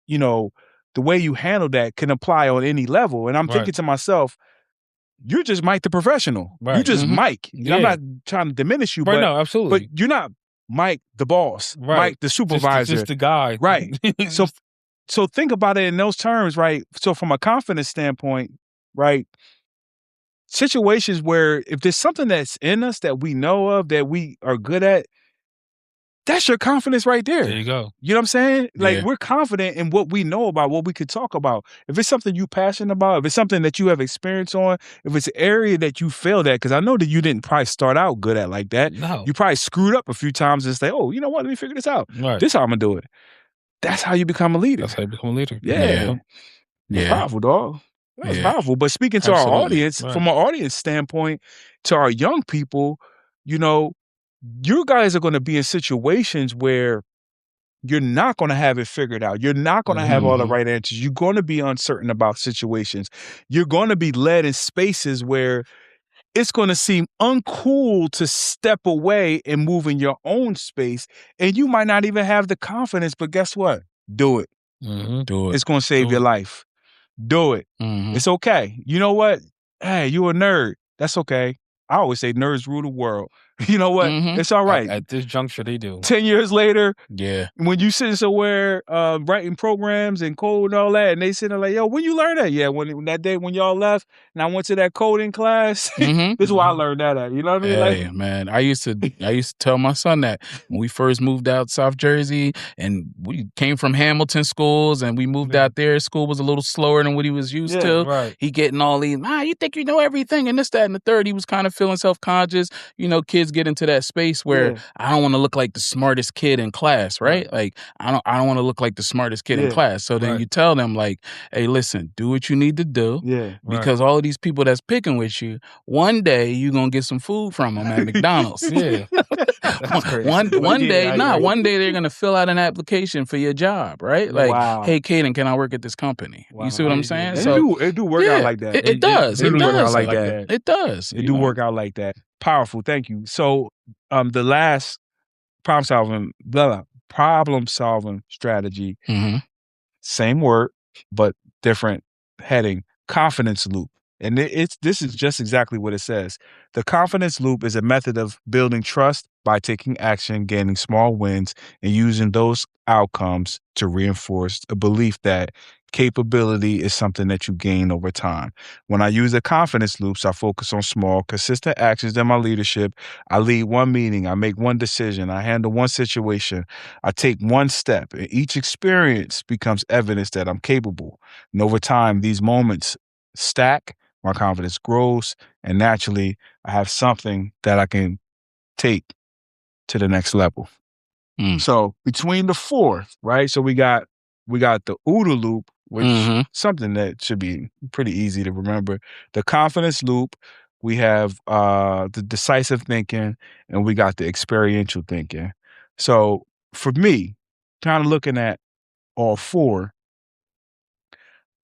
you know, the way you handle that can apply on any level. And I'm thinking to myself, you're just Mike the professional. You just Mike. I'm not trying to diminish you, but no, absolutely. But you're not Mike the boss, Mike the supervisor, just the guy, right? So think about it in those terms, right? So from a confidence standpoint, right? Situations where if there's something that's in us that we know of that we are good at, that's your confidence right there. There you go. You know what I'm saying? Like we're confident in what we know about, what we could talk about. If it's something you're passionate about, if it's something that you have experience on, if it's an area that you failed at, because I know that you didn't probably start out good at like that. No. You probably screwed up a few times and say, oh, you know what? Let me figure this out. Right. This is how I'm going to do it. That's how you become a leader. That's how you become a leader. Yeah. That's powerful, dog. That's powerful. But speaking to our audience, from an audience standpoint, to our young people, you know, you guys are going to be in situations where you're not going to have it figured out. You're not going to have all the right answers. You're going to be uncertain about situations. You're going to be led in spaces where it's going to seem uncool to step away and move in your own space. And you might not even have the confidence, but guess what? Do it. Do it. It's going to save your life. Do it. It's okay. You know what? Hey, you a nerd. That's okay. I always say nerds rule the world. You know what? It's all right. At this juncture, they do. 10 years later, when you sitting somewhere writing programs and code and all that, and they sitting like, yo, when you learn that? Yeah, when that day when y'all left and I went to that coding class, this is where I learned that at. You know what I mean? Hey, like, man, I used to tell my son that when we first moved out South Jersey and we came from Hamilton schools and we moved out there, school was a little slower than what he was used to. Right. He getting all these, you think you know everything and this, that, and the third. He was kind of feeling self-conscious. You know, kids get into that space where I don't want to look like the smartest kid in class, right? Like I don't want to look like the smartest kid in class. So then you tell them like, hey, listen, do what you need to do. Because all of these people that's picking with you, one day you're gonna get some food from them at McDonald's. One day they're gonna fill out an application for your job, right? Like, hey, Kaden, can I work at this company? You see what I'm saying? So it do work out like that. It does. It do work out like that. It does. It do work out like that. Powerful. Thank you. So the last problem solving strategy, same word, but different heading, confidence loop. And this is just exactly what it says. The confidence loop is a method of building trust by taking action, gaining small wins, and using those outcomes to reinforce a belief that capability is something that you gain over time. When I use the confidence loops, I focus on small, consistent actions in my leadership. I lead one meeting. I make one decision. I handle one situation. I take one step. And each experience becomes evidence that I'm capable. And over time, these moments stack. My confidence grows. And naturally, I have something that I can take to the next level. So between the four, right? So we got the OODA Loop, which something that should be pretty easy to remember. The confidence loop, we have the decisive thinking, and we got the experiential thinking. So for me, kind of looking at all four,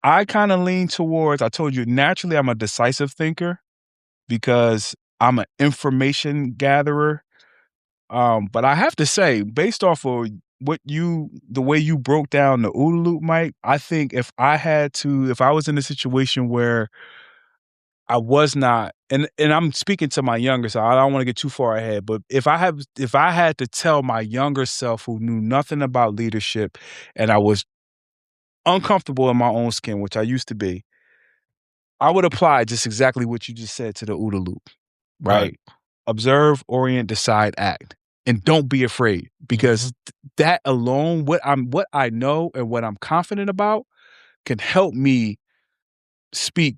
I kind of lean towards, I told you, naturally I'm a decisive thinker because I'm an information gatherer. But I have to say, based off of the way you broke down the OODA Loop, Mike, I think if I was in a situation where I was not, and I'm speaking to my younger self, I don't want to get too far ahead, but if I had to tell my younger self who knew nothing about leadership and I was uncomfortable in my own skin, which I used to be, I would apply just exactly what you just said to the OODA Loop, right? Observe, orient, decide, act. And don't be afraid, because that alone, what I know and what I'm confident about can help me speak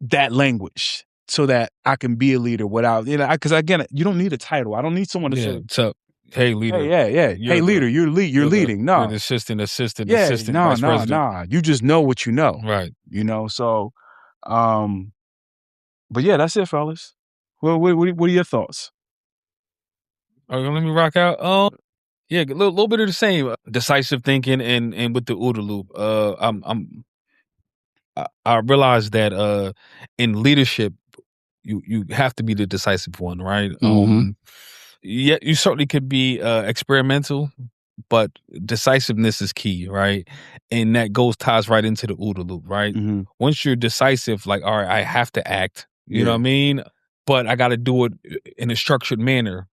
that language. so that I can be a leader without, because again, you don't need a title. I don't need someone to say, so, hey, leader. Hey, leader, you're leading. No. You're the assistant, No, vice president. You just know what you know. Right. So, but yeah, that's it, fellas. Well, what are your thoughts? Let me rock out. Yeah, a little bit of the same. Decisive thinking and with the OODA Loop. I realized that in leadership, you have to be the decisive one, right? Yeah, you certainly could be experimental, but decisiveness is key, right? And that ties right into the OODA Loop, right? Once you're decisive, like, all right, I have to act. You know what I mean? But I got to do it in a structured manner.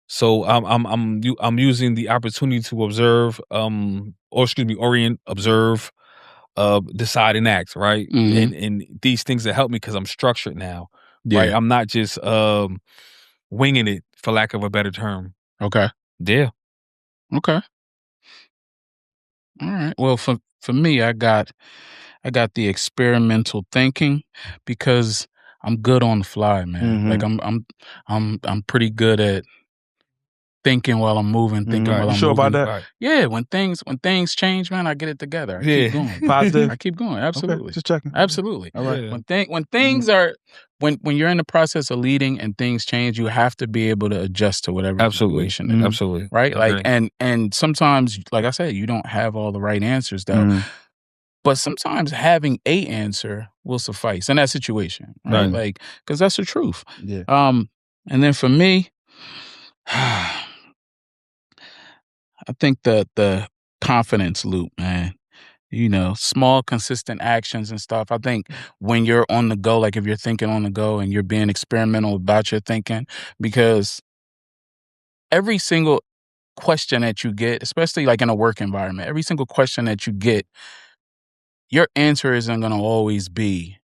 So I'm using the opportunity to observe, orient, observe, decide and act, right? And these things that help me because I'm structured now, right? I'm not just winging it, for lack of a better term. Okay. Yeah. Okay. All right. Well, for me, I got the experimental thinking because I'm good on the fly, man. Like I'm pretty good at thinking while I'm moving, thinking while I'm sure moving. about that? Right. Yeah, when things change, man, I get it together. I keep going. Positive. I keep going. Absolutely. Okay, just checking. Absolutely. All right. Yeah. When things are when you're in the process of leading and things change, you have to be able to adjust to whatever situation it is. Absolutely. Right? Okay. Like and sometimes, like I said, you don't have all the right answers though. But sometimes having a answer will suffice in that situation. Right? Like, because that's the truth. Yeah. And then for me, I think the confidence loop, man. Small, consistent actions and stuff. I think when you're on the go, like if you're thinking on the go and you're being experimental about your thinking, because every single question that you get, especially like in a work environment, every single question that you get, your answer isn't going to always be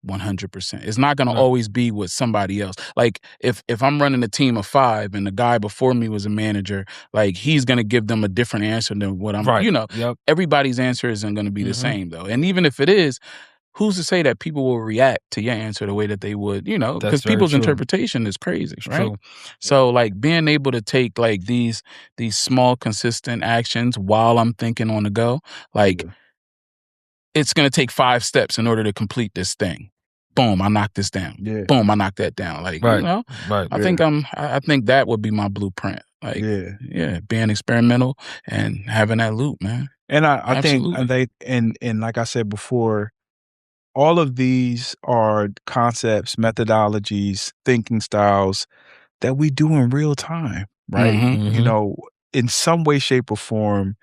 100%. It's not going to always be with somebody else. Like if I'm running a team of 5 and the guy before me was a manager, like he's going to give them a different answer than what I'm, everybody's answer isn't going to be the same though. And even if it is, who's to say that people will react to your answer the way that they would, because people's interpretation is crazy, right? True. So like being able to take like these small, consistent actions while I'm thinking on the go, like it's going to take 5 steps in order to complete this thing. Boom, I knocked this down. Yeah. Boom, I knocked that down. Like, Right. I think I think that would be my blueprint. Like, being experimental and having that loop, man. And I think and like I said before, all of these are concepts, methodologies, thinking styles that we do in real time, right? In some way, shape, or form,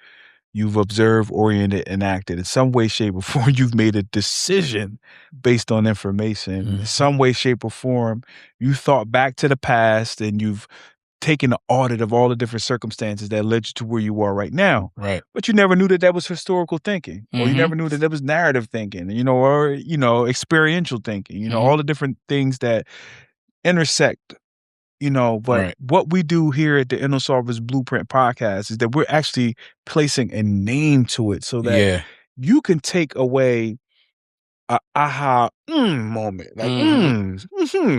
you've observed, oriented, and acted. In some way, shape, or form, you've made a decision based on information. In some way, shape, or form, you thought back to the past and you've taken an audit of all the different circumstances that led you to where you are right now. Right. But you never knew that was historical thinking, or you never knew that was narrative thinking, or, experiential thinking, all the different things that intersect. But what we do here at the InnoSolvers Blueprint Podcast is that we're actually placing a name to it so that you can take away a aha moment. Like, you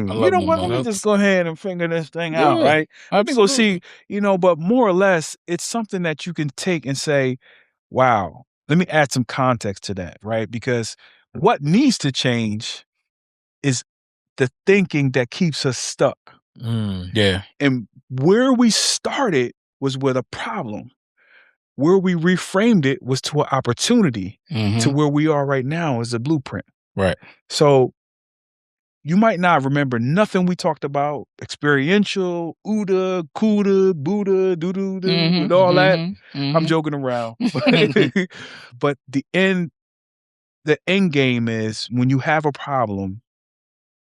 know what? Let me just go ahead and figure this thing out, right? Let me go see, but more or less, it's something that you can take and say, wow, let me add some context to that, right? Because what needs to change is the thinking that keeps us stuck. Yeah. And where we started was with a problem. Where we reframed it was to an opportunity to where we are right now is a blueprint. Right. So you might not remember nothing we talked about, experiential, OODA, CUDA, Buddha, doo-doo-doo, and all that. I'm joking around. But the end game is when you have a problem,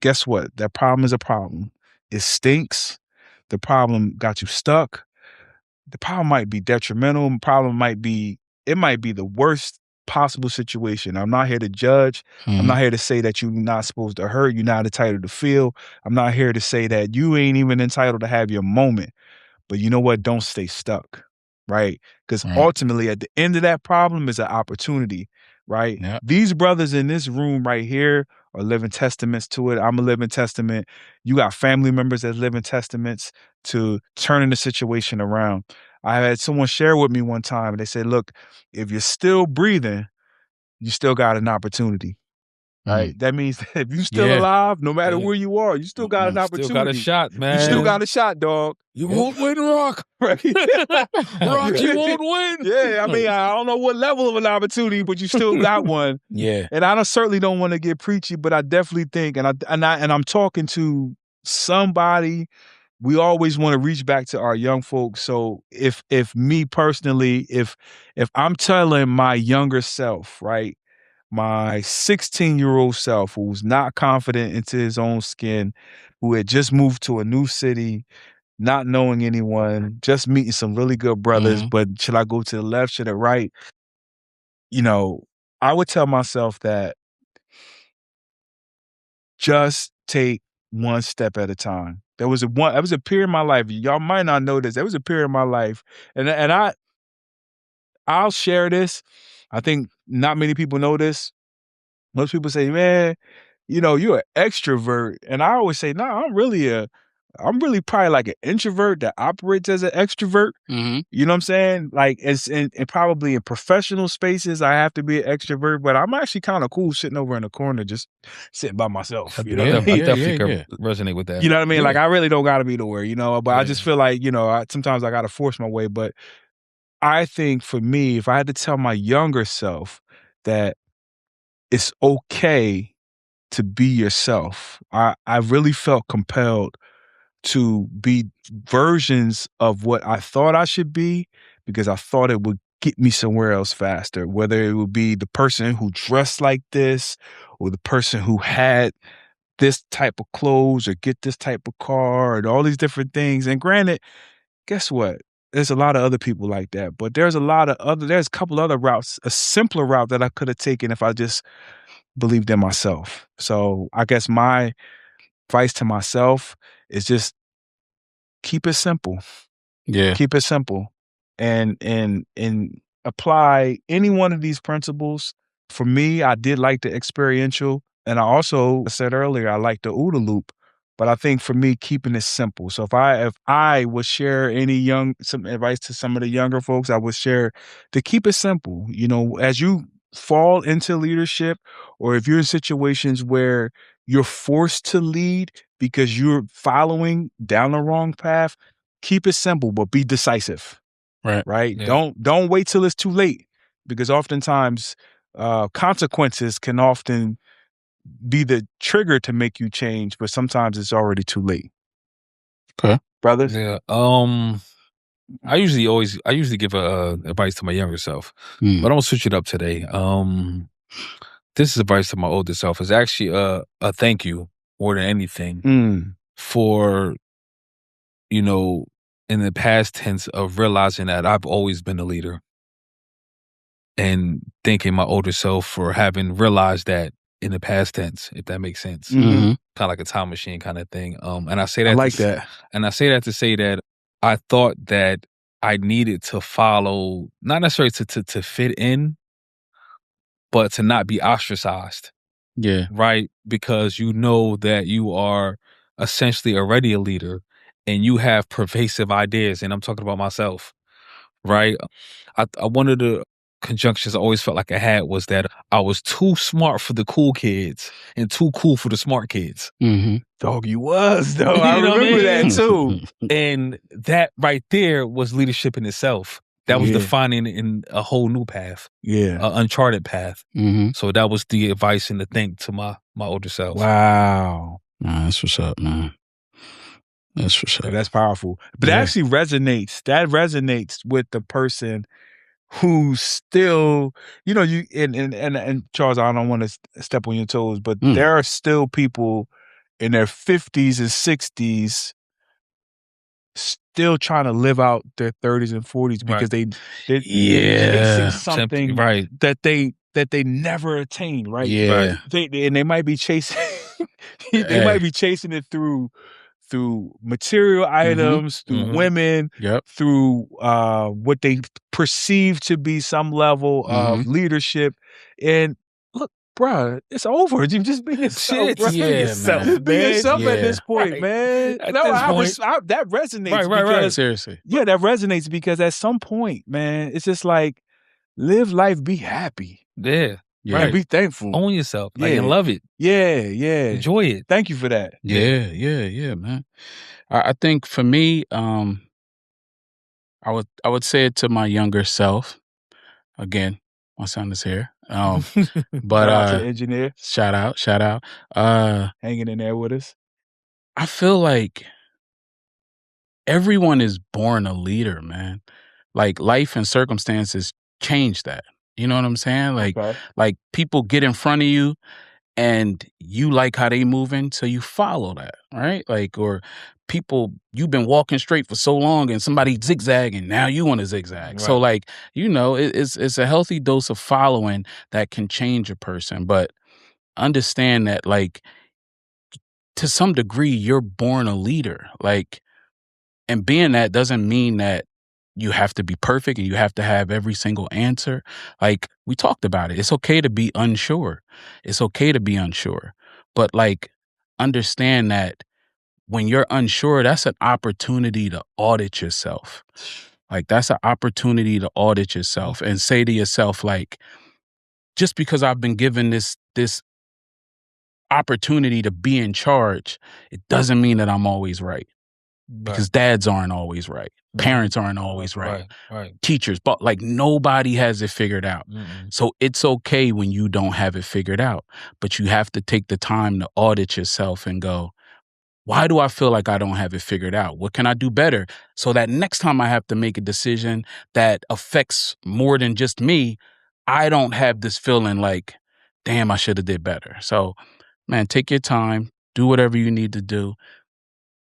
guess what? That problem is a problem. It stinks. The problem got you stuck. The problem might be detrimental. It might be the worst possible situation. I'm not here to judge. I'm not here to say that you're not supposed to hurt. You're not entitled to feel. I'm not here to say that you ain't even entitled to have your moment. But you know what? Don't stay stuck, right? Because ultimately at the end of that problem is an opportunity, right? Yep. These brothers in this room right here are living testaments to it. I'm a living testament. You got family members that living testaments to turning the situation around. I had someone share with me one time, and they said, look, if you're still breathing, you still got an opportunity. Right? That means that if you're still alive, no matter where you are, you still got an opportunity. Still got a shot, man. You still got a shot, dog. You won't win, Rock. Right? Rock, you won't win. Yeah, I mean, I don't know what level of an opportunity, but you still got one. Yeah. And I certainly don't want to get preachy, but I definitely think, and I'm talking to somebody. We always want to reach back to our young folks. So if me personally, if I'm telling my younger self, right, my 16-year-old self who's not confident into his own skin, who had just moved to a new city, not knowing anyone, just meeting some really good brothers, but should I go to the left, should I right? You know, I would tell myself that just take one step at a time. There was a period in my life, y'all might not know this, there was a period in my life, and I'll share this. I think not many people know this. Most people say, man, you know, you're an extrovert. And I always say, no, I'm really probably like an introvert that operates as an extrovert. You know what I'm saying? Like, and probably in professional spaces, I have to be an extrovert, but I'm actually kind of cool sitting over in the corner, just sitting by myself. You know, I definitely can resonate with that. You know what I mean? Like, I really don't got to be nowhere, you know, but I just feel like, you know, sometimes I got to force my way. But I think for me, if I had to tell my younger self that it's okay to be yourself, I really felt compelled to be versions of what I thought I should be because I thought it would get me somewhere else faster, whether it would be the person who dressed like this or the person who had this type of clothes or get this type of car and all these different things. And granted, guess what? There's a lot of other people like that, but there's a couple other routes, a simpler route that I could have taken if I just believed in myself. So I guess my advice to myself is just keep it simple. Yeah. Keep it simple and apply any one of these principles. For me, I did like the experiential, and I also said earlier I like the OODA Loop. But I think for me, keeping it simple. So if I would share some advice to some of the younger folks, I would share to keep it simple. You know, as you fall into leadership, or if you're in situations where you're forced to lead because you're following down the wrong path, keep it simple, but be decisive. Right. Yeah. Don't wait till it's too late, because oftentimes consequences can often be the trigger to make you change, but sometimes it's already too late. Okay, brothers. Yeah. I usually give advice to my younger self, but I'm gonna switch it up today. This is advice to my older self. It's actually a thank you more than anything for, you know, in the past tense of realizing that I've always been a leader, and thanking my older self for having realized that in the past tense, if that makes sense. Kind of like a time machine kind of thing. And I say that and I say that to say that I thought that I needed to follow, not necessarily to fit in, but to not be ostracized. Yeah. Right? Because you know that you are essentially already a leader and you have pervasive ideas. And I'm talking about myself. Right? One of the conjunctions I always felt like I had was that I was too smart for the cool kids and too cool for the smart kids. Dog, you was, though. I remember that too. And that right there was leadership in itself. That was defining in a whole new path. Yeah. An uncharted path. So that was the advice and the thing to my older self. Wow. Nah, that's what's up, man. That's what's up. That's powerful. But that actually resonates. That resonates with the person who's still, you know, you and Charles, I don't want to step on your toes, but there are still people in their 50s and 60s still trying to live out their 30s and 40s because they're chasing something that they never attained, right? Yeah. They might be chasing they might be chasing it through material items, through women, through what they perceive to be some level of leadership. And look, bruh, it's over. You just be yourself, Shit, bro. just be yourself, Just be man. yourself at Yeah. this point, Right. man. At No, this point. that resonates Right. because Seriously. yeah, that resonates because at some point, man, it's just like live life, be happy, Yeah. Yeah. and be thankful. Own yourself. Like, Yeah. and love it. Yeah. Enjoy it. Thank you for that. Yeah, man. I think for me, I would say it to my younger self. Again, my son is here. But Shout out to the engineer. Shout out. Hanging in there with us. I feel like everyone is born a leader, man. Like life and circumstances change that. You know what I'm saying? Like people get in front of you and you like how they moving, so you follow that, right? Like, or people, you've been walking straight for so long and somebody zigzagging, now you want to zigzag. Right. So like, it's a healthy dose of following that can change a person. But understand that, like, to some degree, you're born a leader. Like, and being that doesn't mean that you have to be perfect and you have to have every single answer. Like we talked about it. It's okay to be unsure. It's okay to be unsure. But like, understand that when you're unsure, that's an opportunity to audit yourself. Like that's an opportunity to audit yourself and say to yourself, like, just because I've been given this opportunity to be in charge, it doesn't mean that I'm always right. Because dads aren't always right. Parents aren't always right. Teachers, but like nobody has it figured out. So it's okay when you don't have it figured out, but you have to take the time to audit yourself and go, why do I feel like I don't have it figured out? What can I do better? So that next time I have to make a decision that affects more than just me, I don't have this feeling like, damn, I should have did better. So man, take your time, do whatever you need to do.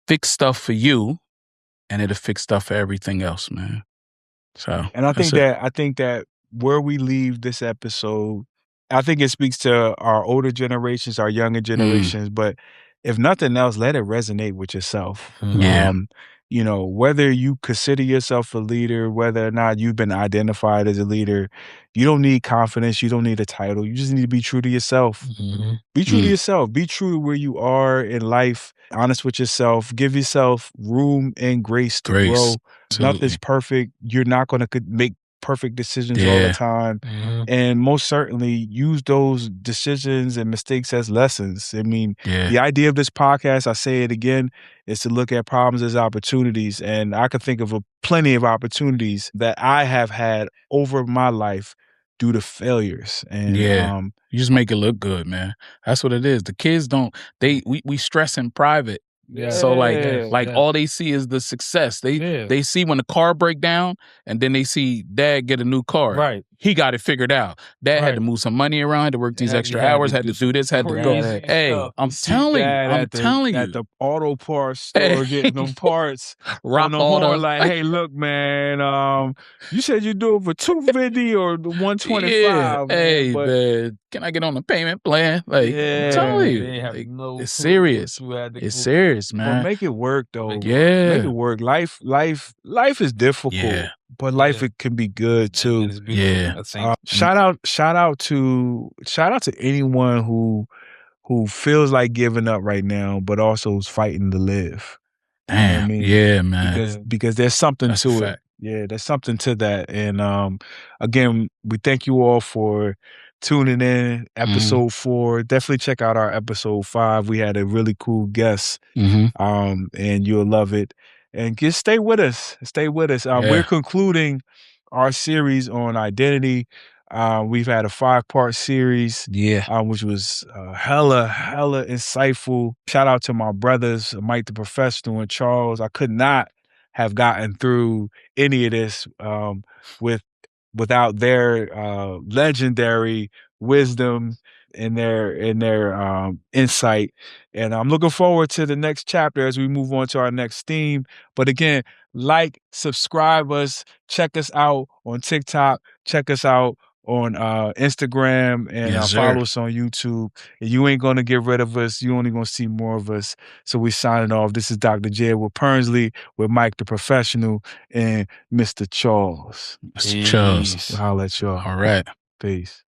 Fix stuff for you, and it'll fix stuff for everything else, man. So, and I think that where we leave this episode, I think it speaks to our older generations, our younger generations. But if nothing else, let it resonate with yourself. Yeah. You know, whether you consider yourself a leader, whether or not you've been identified as a leader, you don't need confidence. You don't need a title. You just need to be true to yourself. Be true to yourself. Be true to where you are in life. Honest with yourself. Give yourself room and grace to grow. Absolutely. Nothing's perfect. You're not going to make perfect decisions all the time. And most certainly use those decisions and mistakes as lessons. I mean, the idea of this podcast, I say it again, is to look at problems as opportunities. And I can think of plenty of opportunities that I have had over my life due to failures. And you just make it look good, man. That's what it is. The kids don't, we stress in private. So like all they see is the success. They see when the car break down, and then they see dad get a new car. Right. He got it figured out. Dad had to move some money around, had to work these extra hours, had to do this, had to go. Hey, I'm telling you. At the auto parts store getting them parts. Rock on the auto. horn, like, hey, look, man, you said you do it for $250 or $125. Yeah. Hey, but man, can I get on the payment plan? Like, I'm telling you, like, it's serious. It's serious, man. But make it work, though. Make it work. Life is difficult, but life it can be good too. Shout out to anyone who feels like giving up right now, but also is fighting to live. Damn, you know what I mean? Yeah, man. Because there's something That's to a it. fact. Yeah, there's something to that. And again, we thank you all for tuning in. Episode 4. Definitely check out our episode 5. We had a really cool guest. And you'll love it. And just stay with us. We're concluding our series on identity. We've had a 5-part series, which was hella insightful. Shout out to my brothers, Mike the Professional and Charles. I could not have gotten through any of this without their legendary wisdom and their insight. And I'm looking forward to the next chapter as we move on to our next theme. But again, subscribe us, check us out on TikTok, check us out on Instagram, and follow us on YouTube. And you ain't going to get rid of us. You only going to see more of us. So we signing off. This is Dr. J with Pernsley, with Mike the Professional, and Mr. Charles. Mr. Charles. I'll let y'all. All right. Peace.